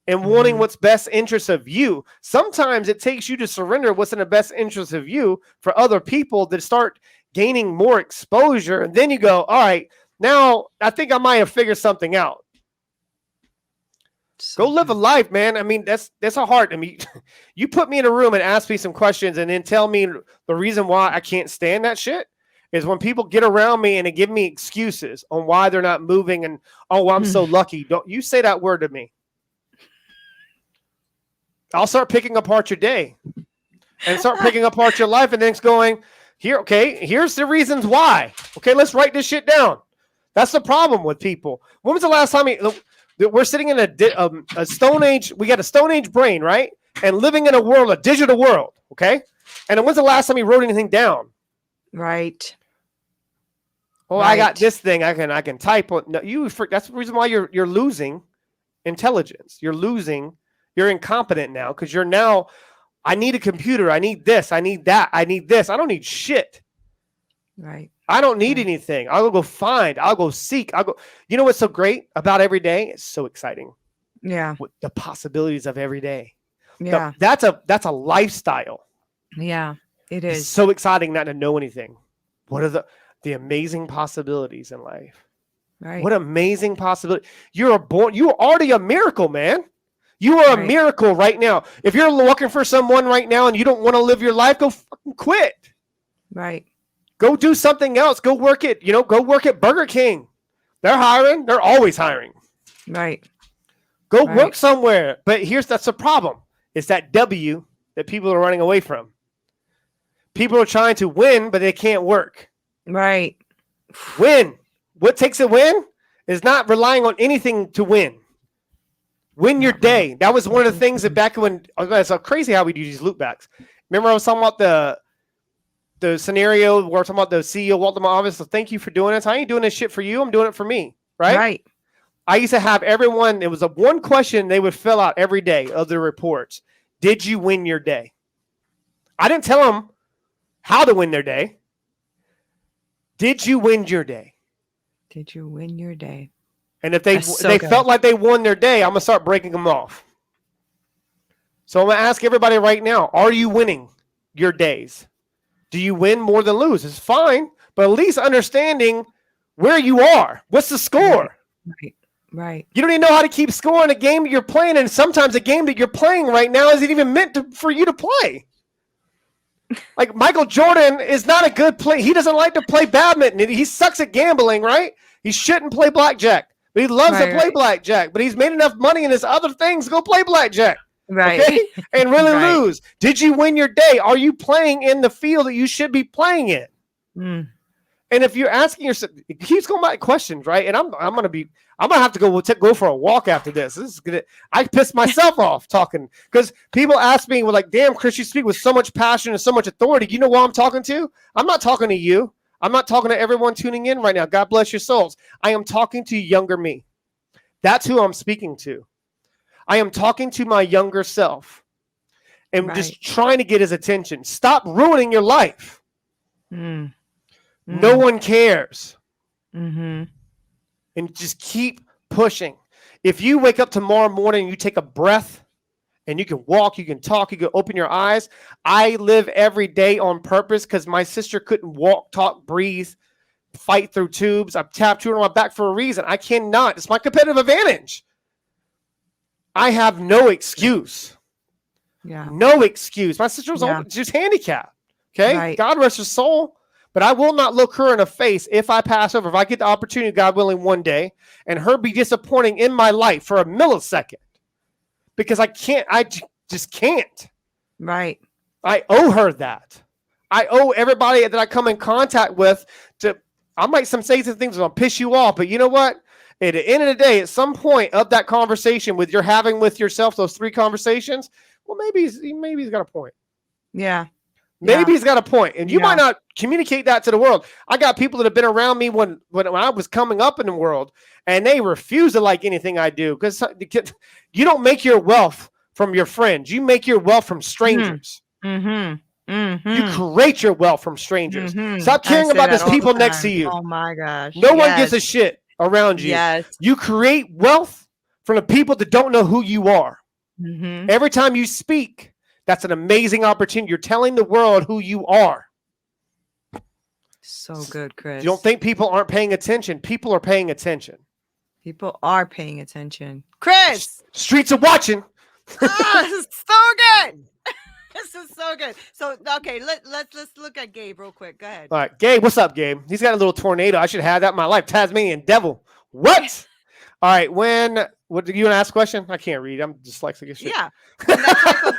and wanting what's best interest of you. Sometimes it takes you to surrender what's in the best interest of you for other people to start gaining more exposure. And then you go, all right, now I think I might have figured something out. Go live a life, man. That's a hard. You put me in a room and ask me some questions and then tell me the reason why I can't stand that shit is when people get around me and they give me excuses on why they're not moving and, oh, I'm so lucky. Don't you say that word to me. I'll start picking apart your day and start picking apart your life and then it's going, here's the reasons why. Okay, let's write this shit down. That's the problem with people. When was the last time we're sitting in a Stone Age, we got a Stone Age brain, right? And living in a digital world, okay? And when's the last time you wrote anything down? Right. Oh, right. I got this thing. I can type. No, that's the reason why you're losing intelligence. You're incompetent now because I need a computer. I need this. I need that. I need this. I don't need shit. Right. I don't need anything. I'll go find. I'll go seek. You know what's so great about every day? It's so exciting. Yeah. The possibilities of every day. Yeah. That's a lifestyle. Yeah, it is. It's so exciting not to know anything. What are the amazing possibilities in life? Right. What amazing possibility. You are already a miracle, man. You are a miracle right now. If you're looking for someone right now and you don't want to live your life, go fucking quit. Right. Go do something else. Go work at Burger King. They're hiring. They're always hiring. Right. Go work somewhere. But that's the problem. It's that W that people are running away from. People are trying to win, but they can't work. Right. Win. What takes a win is not relying on anything to win. Win your day. That was one of the things that back when it's so crazy how we do these loop backs. Remember I was talking about the scenario where we're talking about the CEO walked in my office. So thank you for doing this. I ain't doing this shit for you. I'm doing it for me. Right. Right. I used to have everyone. It was one question they would fill out every day of their reports. Did you win your day? I didn't tell them how to win their day. Did you win your day? Did you win your day? And if they felt like they won their day, I'm going to start breaking them off. So I'm going to ask everybody right now, are you winning your days? Do you win more than lose? It's fine, but at least understanding where you are. What's the score? Right. You don't even know how to keep score in a game that you're playing, and sometimes a game that you're playing right now isn't even meant for you to play. Like Michael Jordan is not a good player. He doesn't like to play badminton. He sucks at gambling, right? He shouldn't play blackjack. But he loves to play blackjack. But he's made enough money in his other things to go play blackjack. Right. Okay? And really lose. Did you win your day? Are you playing in the field that you should be playing in? And if you're asking yourself, it keeps going back to questions, right? And I'm gonna have to go for a walk after this. This is gonna. I pissed myself off talking because people ask me, well, like, damn, Chris, you speak with so much passion and so much authority. You know who I'm talking to? I'm not talking to you. I'm not talking to everyone tuning in right now. God bless your souls. I am talking to younger me. That's who I'm speaking to. I am talking to my younger self and just trying to get his attention. Stop ruining your life. No one cares. And just keep pushing. If you wake up tomorrow morning and you take a breath and you can walk, you can talk, you can open your eyes. I live every day on purpose because my sister couldn't walk, talk, breathe, fight through tubes. I'm tattooed on my back for a reason. I cannot. It's my competitive advantage. I have no excuse. Yeah. No excuse. My sister was just handicapped. Okay. Right. God rest her soul. But I will not look her in the face if I pass over. If I get the opportunity, God willing, one day, and her be disappointing in my life for a millisecond. Because I just can't. Right. I owe her that. I owe everybody that I come in contact with I might say some things that will piss you off, but you know what? At the end of the day, at some point of that conversation with you're having with yourself, those 3 conversations, well, maybe he's got a point. Yeah. Maybe he's got a point. And you might not communicate that to the world. I got people that have been around me when I was coming up in the world, and they refuse to like anything I do because you don't make your wealth from your friends. You make your wealth from strangers. You create your wealth from strangers. Stop caring about those people next to you. Oh, my gosh. No one gives a shit around you. Yes. You create wealth from the people that don't know who you are. Every time you speak, that's an amazing opportunity. You're telling the world who you are. So good, Chris. You don't think people aren't paying attention? People are paying attention. People are paying attention. Chris! Streets are watching. Oh, this is so good. This is so good. So, okay, let's look at Gabe real quick. Go ahead. All right, Gabe, what's up, Gabe? He's got a little tornado. I should have that in my life. Tasmanian devil. What? All right, what do you want to ask a question? I can't read. I'm dyslexic as shit. Yeah.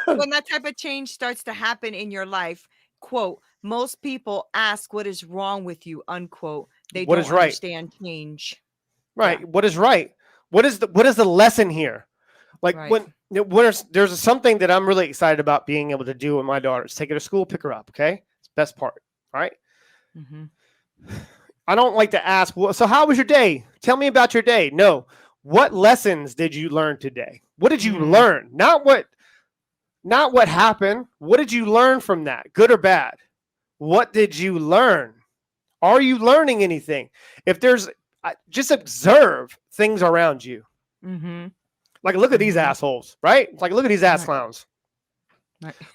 When that type of change starts to happen in your life, quote, most people ask what is wrong with you, unquote. They don't understand change. Right. Yeah. What is right? What is the lesson here? Like when there's something that I'm really excited about being able to do with my daughters. Take her to school, pick her up. Okay. It's the best part. All right. I don't like to ask, well, so how was your day? Tell me about your day. No. What lessons did you learn today? What did you learn? Not what happened. What did you learn from that? Good or bad? What did you learn? Are you learning anything? If there's, just observe things around you. Like, look at these assholes, right? It's like, look at these ass clowns.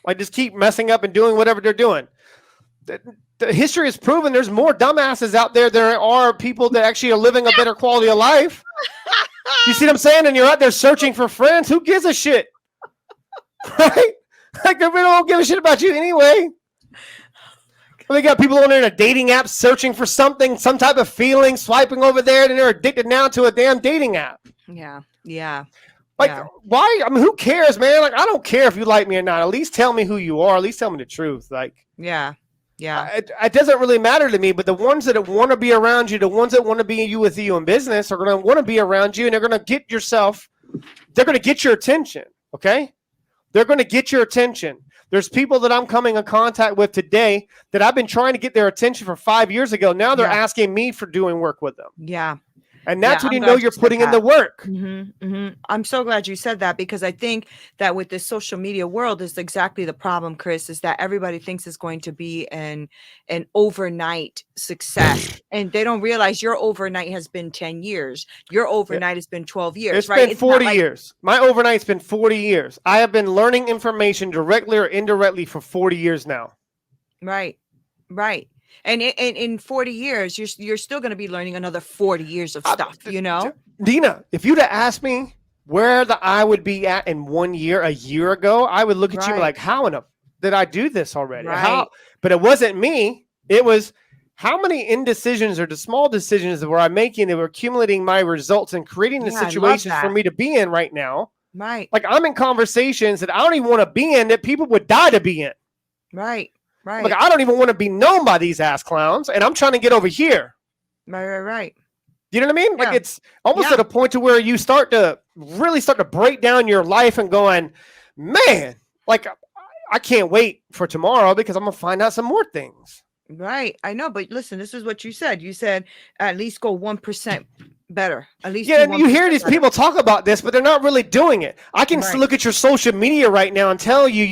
Like, just keep messing up and doing whatever they're doing. The history has proven there's more dumbasses out there than there are people that actually are living a better quality of life. You see what I'm saying? And you're out there searching for friends. Who gives a shit? Right? Like, they don't give a shit about you anyway. They got people on there in a dating app searching for something, some type of feeling, swiping over there, and they're addicted now to a damn dating app. Yeah. Like, why? I mean, who cares, man? Like, I don't care if you like me or not. At least tell me who you are. At least tell me the truth. Like, yeah. It doesn't really matter to me, but the ones that want to be around you, the ones that want to be with you in business are going to want to be around you, and they're going to get your attention, okay? They're going to get your attention. There's people that I'm coming in contact with today that I've been trying to get their attention for 5 years ago. Now they're asking me for doing work with them. Yeah. And that's when you know you're putting in the work. I'm so glad you said that, because I think that with this social media world is exactly the problem, Chris, is that everybody thinks it's going to be an overnight success. And they don't realize your overnight has been 10 years. Your overnight has been 12 years. It's been 40 years. My overnight's been 40 years. I have been learning information directly or indirectly for 40 years now. Right. And in 40 years, you're still going to be learning another 40 years of stuff, you know? Neena, if you'd have asked me where I would be at in 1 year, a year ago, I would look at you like, how did I do this already? How? But it wasn't me. It was how many indecisions or the small decisions that I making that were accumulating my results and creating the situations for me to be in right now. Right. Like, I'm in conversations that I don't even want to be in, that people would die to be in. Right. I'm like, Right. I don't even want to be known by these ass clowns, and I'm trying to get over here. Right. You know what I mean? Like Yeah. it's almost Yeah. at a point to where you start to break down your life and going, man, like I can't wait for tomorrow because I'm gonna find out some more things. Right. I know, but listen, this is what you said. You said at least go 1% better. At least Yeah, do and you hear 1% these better. people talk about this, but they're not really doing it. I can Right. look at your social media right now and tell you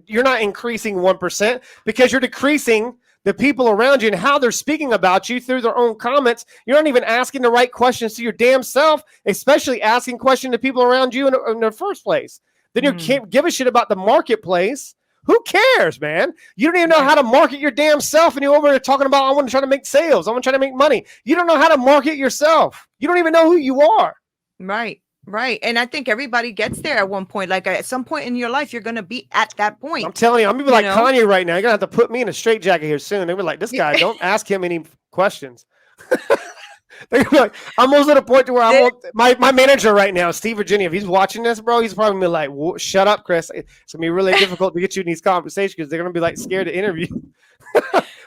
you're not increasing 1% because you're decreasing the people around you and how they're speaking about you through their own comments. You're not even asking the right questions to your damn self, especially asking questions to people around you in the first place. Then you Mm, can't give a shit about the marketplace. Who cares, man? You don't even know right. how to market your damn self, and you're over there talking about, I want to try to make sales. I want to try to make money. You don't know how to market yourself. You don't even know who you are. Right. Right. And I think everybody gets there at one point. Like at some point in your life, you're going to be at that I'm point, telling you, I'm gonna be you like know? Kanye right now. You're gonna have to put me in a straitjacket here soon. They're gonna be like, this Yeah. guy, don't ask him any questions. They're gonna be like, I'm almost at a point to where I'm my manager right now, Steve Virginia. If he's watching this, bro, he's probably gonna be like, shut up, Chris. It's gonna be really difficult to get you in these conversations because they're gonna be like scared to interview.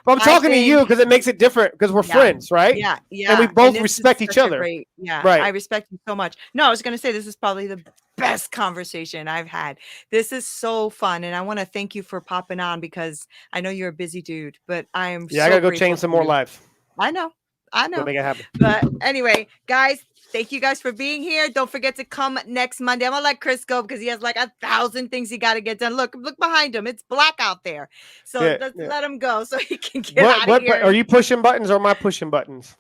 But I'm I talking to you think, because it makes it different because we're yeah. friends, right? Yeah. And we Yeah. And both this is respect each such a other, great, yeah. I right? respect you so much. No, I was going to say this is probably the best conversation I've had. This is so fun. And I want to thank you for popping on because I know you're a busy dude, but I am Yeah, I so gotta go grateful change to some more you. lives. I know. I Go know. make it happen. But anyway, guys, thank you guys for being here. Don't forget to come next Monday. I'm gonna let Chris go because he has like 1,000 things he got to get done. Look behind him. It's black out there. So Yeah, let's yeah. let him go so he can get What out of what here. are you pushing buttons or am I pushing buttons?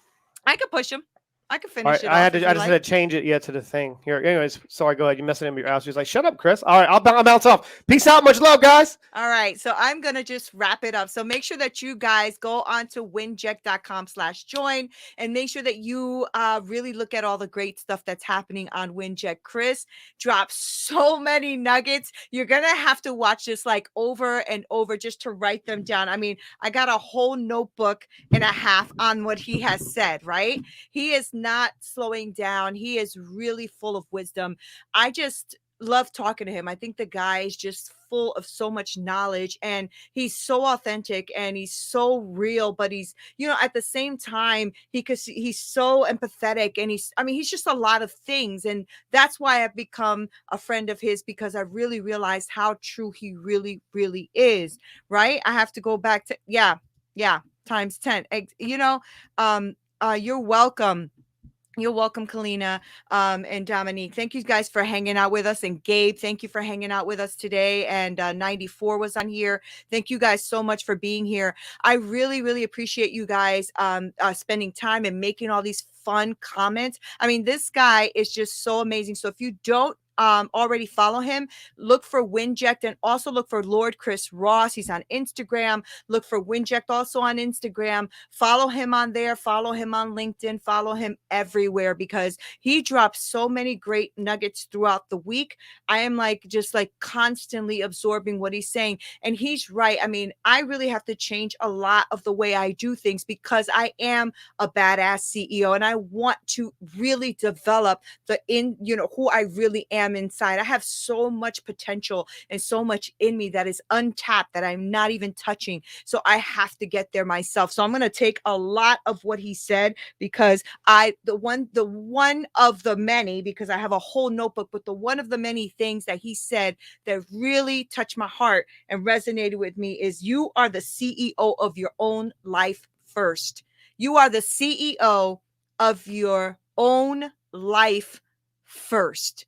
I could push him. I could All finish right, it off if I you just like. had to change it to the thing here. Anyways, sorry. Go ahead. You messing up your ass. He's like, shut up, Chris. All right, I'll bounce off. Peace out. Much love, guys. All right. So I'm going to just wrap it up. So make sure that you guys go on to winject.com/join and make sure that you really look at all the great stuff that's happening on Winject. Chris drops so many nuggets. You're going to have to watch this like over and over just to write them down. I mean, I got a whole notebook and a half on what he has said, right? He is not slowing down. He is really full of wisdom. I just love talking to him. I think the guy is just full of so much knowledge and he's so authentic and he's so real, but he's, at the same time, he's so empathetic and he's just a lot of things. And that's why I've become a friend of his because I really realized how true he really, really is. Right. I have to go back to, yeah, times 10. You're welcome. You're welcome, Kalina, and Dominique. Thank you guys for hanging out with us. And Gabe, thank you for hanging out with us today. And 94 was on here. Thank you guys so much for being here. I really, really appreciate you guys spending time and making all these fun comments. I mean, this guy is just so amazing. So if you don't already follow him, look for Winject and also look for Lord Chris Ross. He's on Instagram. Look for Winject also on Instagram. Follow him on there. Follow him on LinkedIn. Follow him everywhere because he drops so many great nuggets throughout the week. I am just constantly absorbing what he's saying. And he's right. I mean, I really have to change a lot of the way I do things because I am a badass CEO and I want to really develop who I really am inside. I have so much potential and so much in me that is untapped that I'm not even touching. So I have to get there myself. So I'm going to take a lot of what he said because the one of the many, because I have a whole notebook, but the one of the many things that he said that really touched my heart and resonated with me is you are the CEO of your own life first. You are the CEO of your own life first.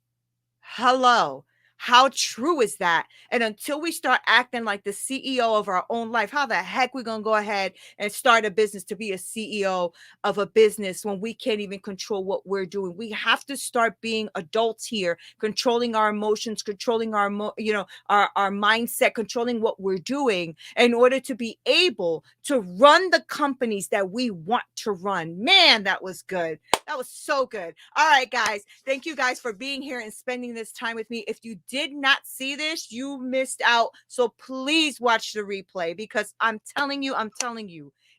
Hello. How true is that? And until we start acting like the CEO of our own life, how the heck we going to go ahead and start a business to be a CEO of a business when we can't even control what we're doing? We have to start being adults here, controlling our emotions, controlling our mindset, controlling what we're doing in order to be able to run the companies that we want to run. Man, that was good. That was so good. All right, guys. Thank you guys for being here and spending this time with me. If you did not see this, you missed out. So please watch the replay because I'm telling you,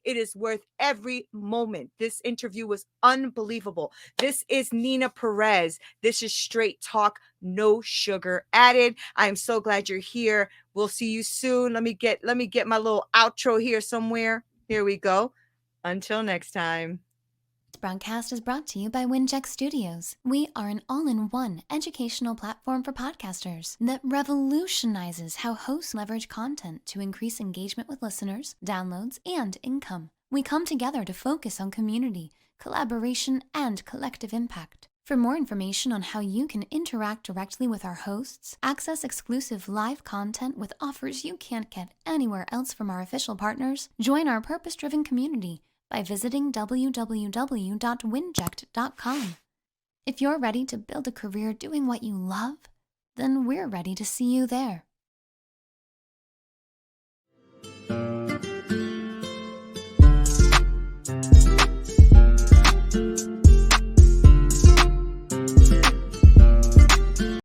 It is worth every moment. This interview was unbelievable. This is Neena Perez. This is Straight Talk, no sugar added. I am so glad you're here. We'll see you soon. Let me get my little outro here somewhere. Here we go. Until next time. This broadcast is brought to you by Winject Studios. We are an all-in-one educational platform for podcasters that revolutionizes how hosts leverage content to increase engagement with listeners, downloads, and income. We come together to focus on community, collaboration, and collective impact. For more information on how you can interact directly with our hosts, access exclusive live content with offers you can't get anywhere else from our official partners, join our purpose-driven community by visiting www.winject.com. If you're ready to build a career doing what you love, then we're ready to see you there.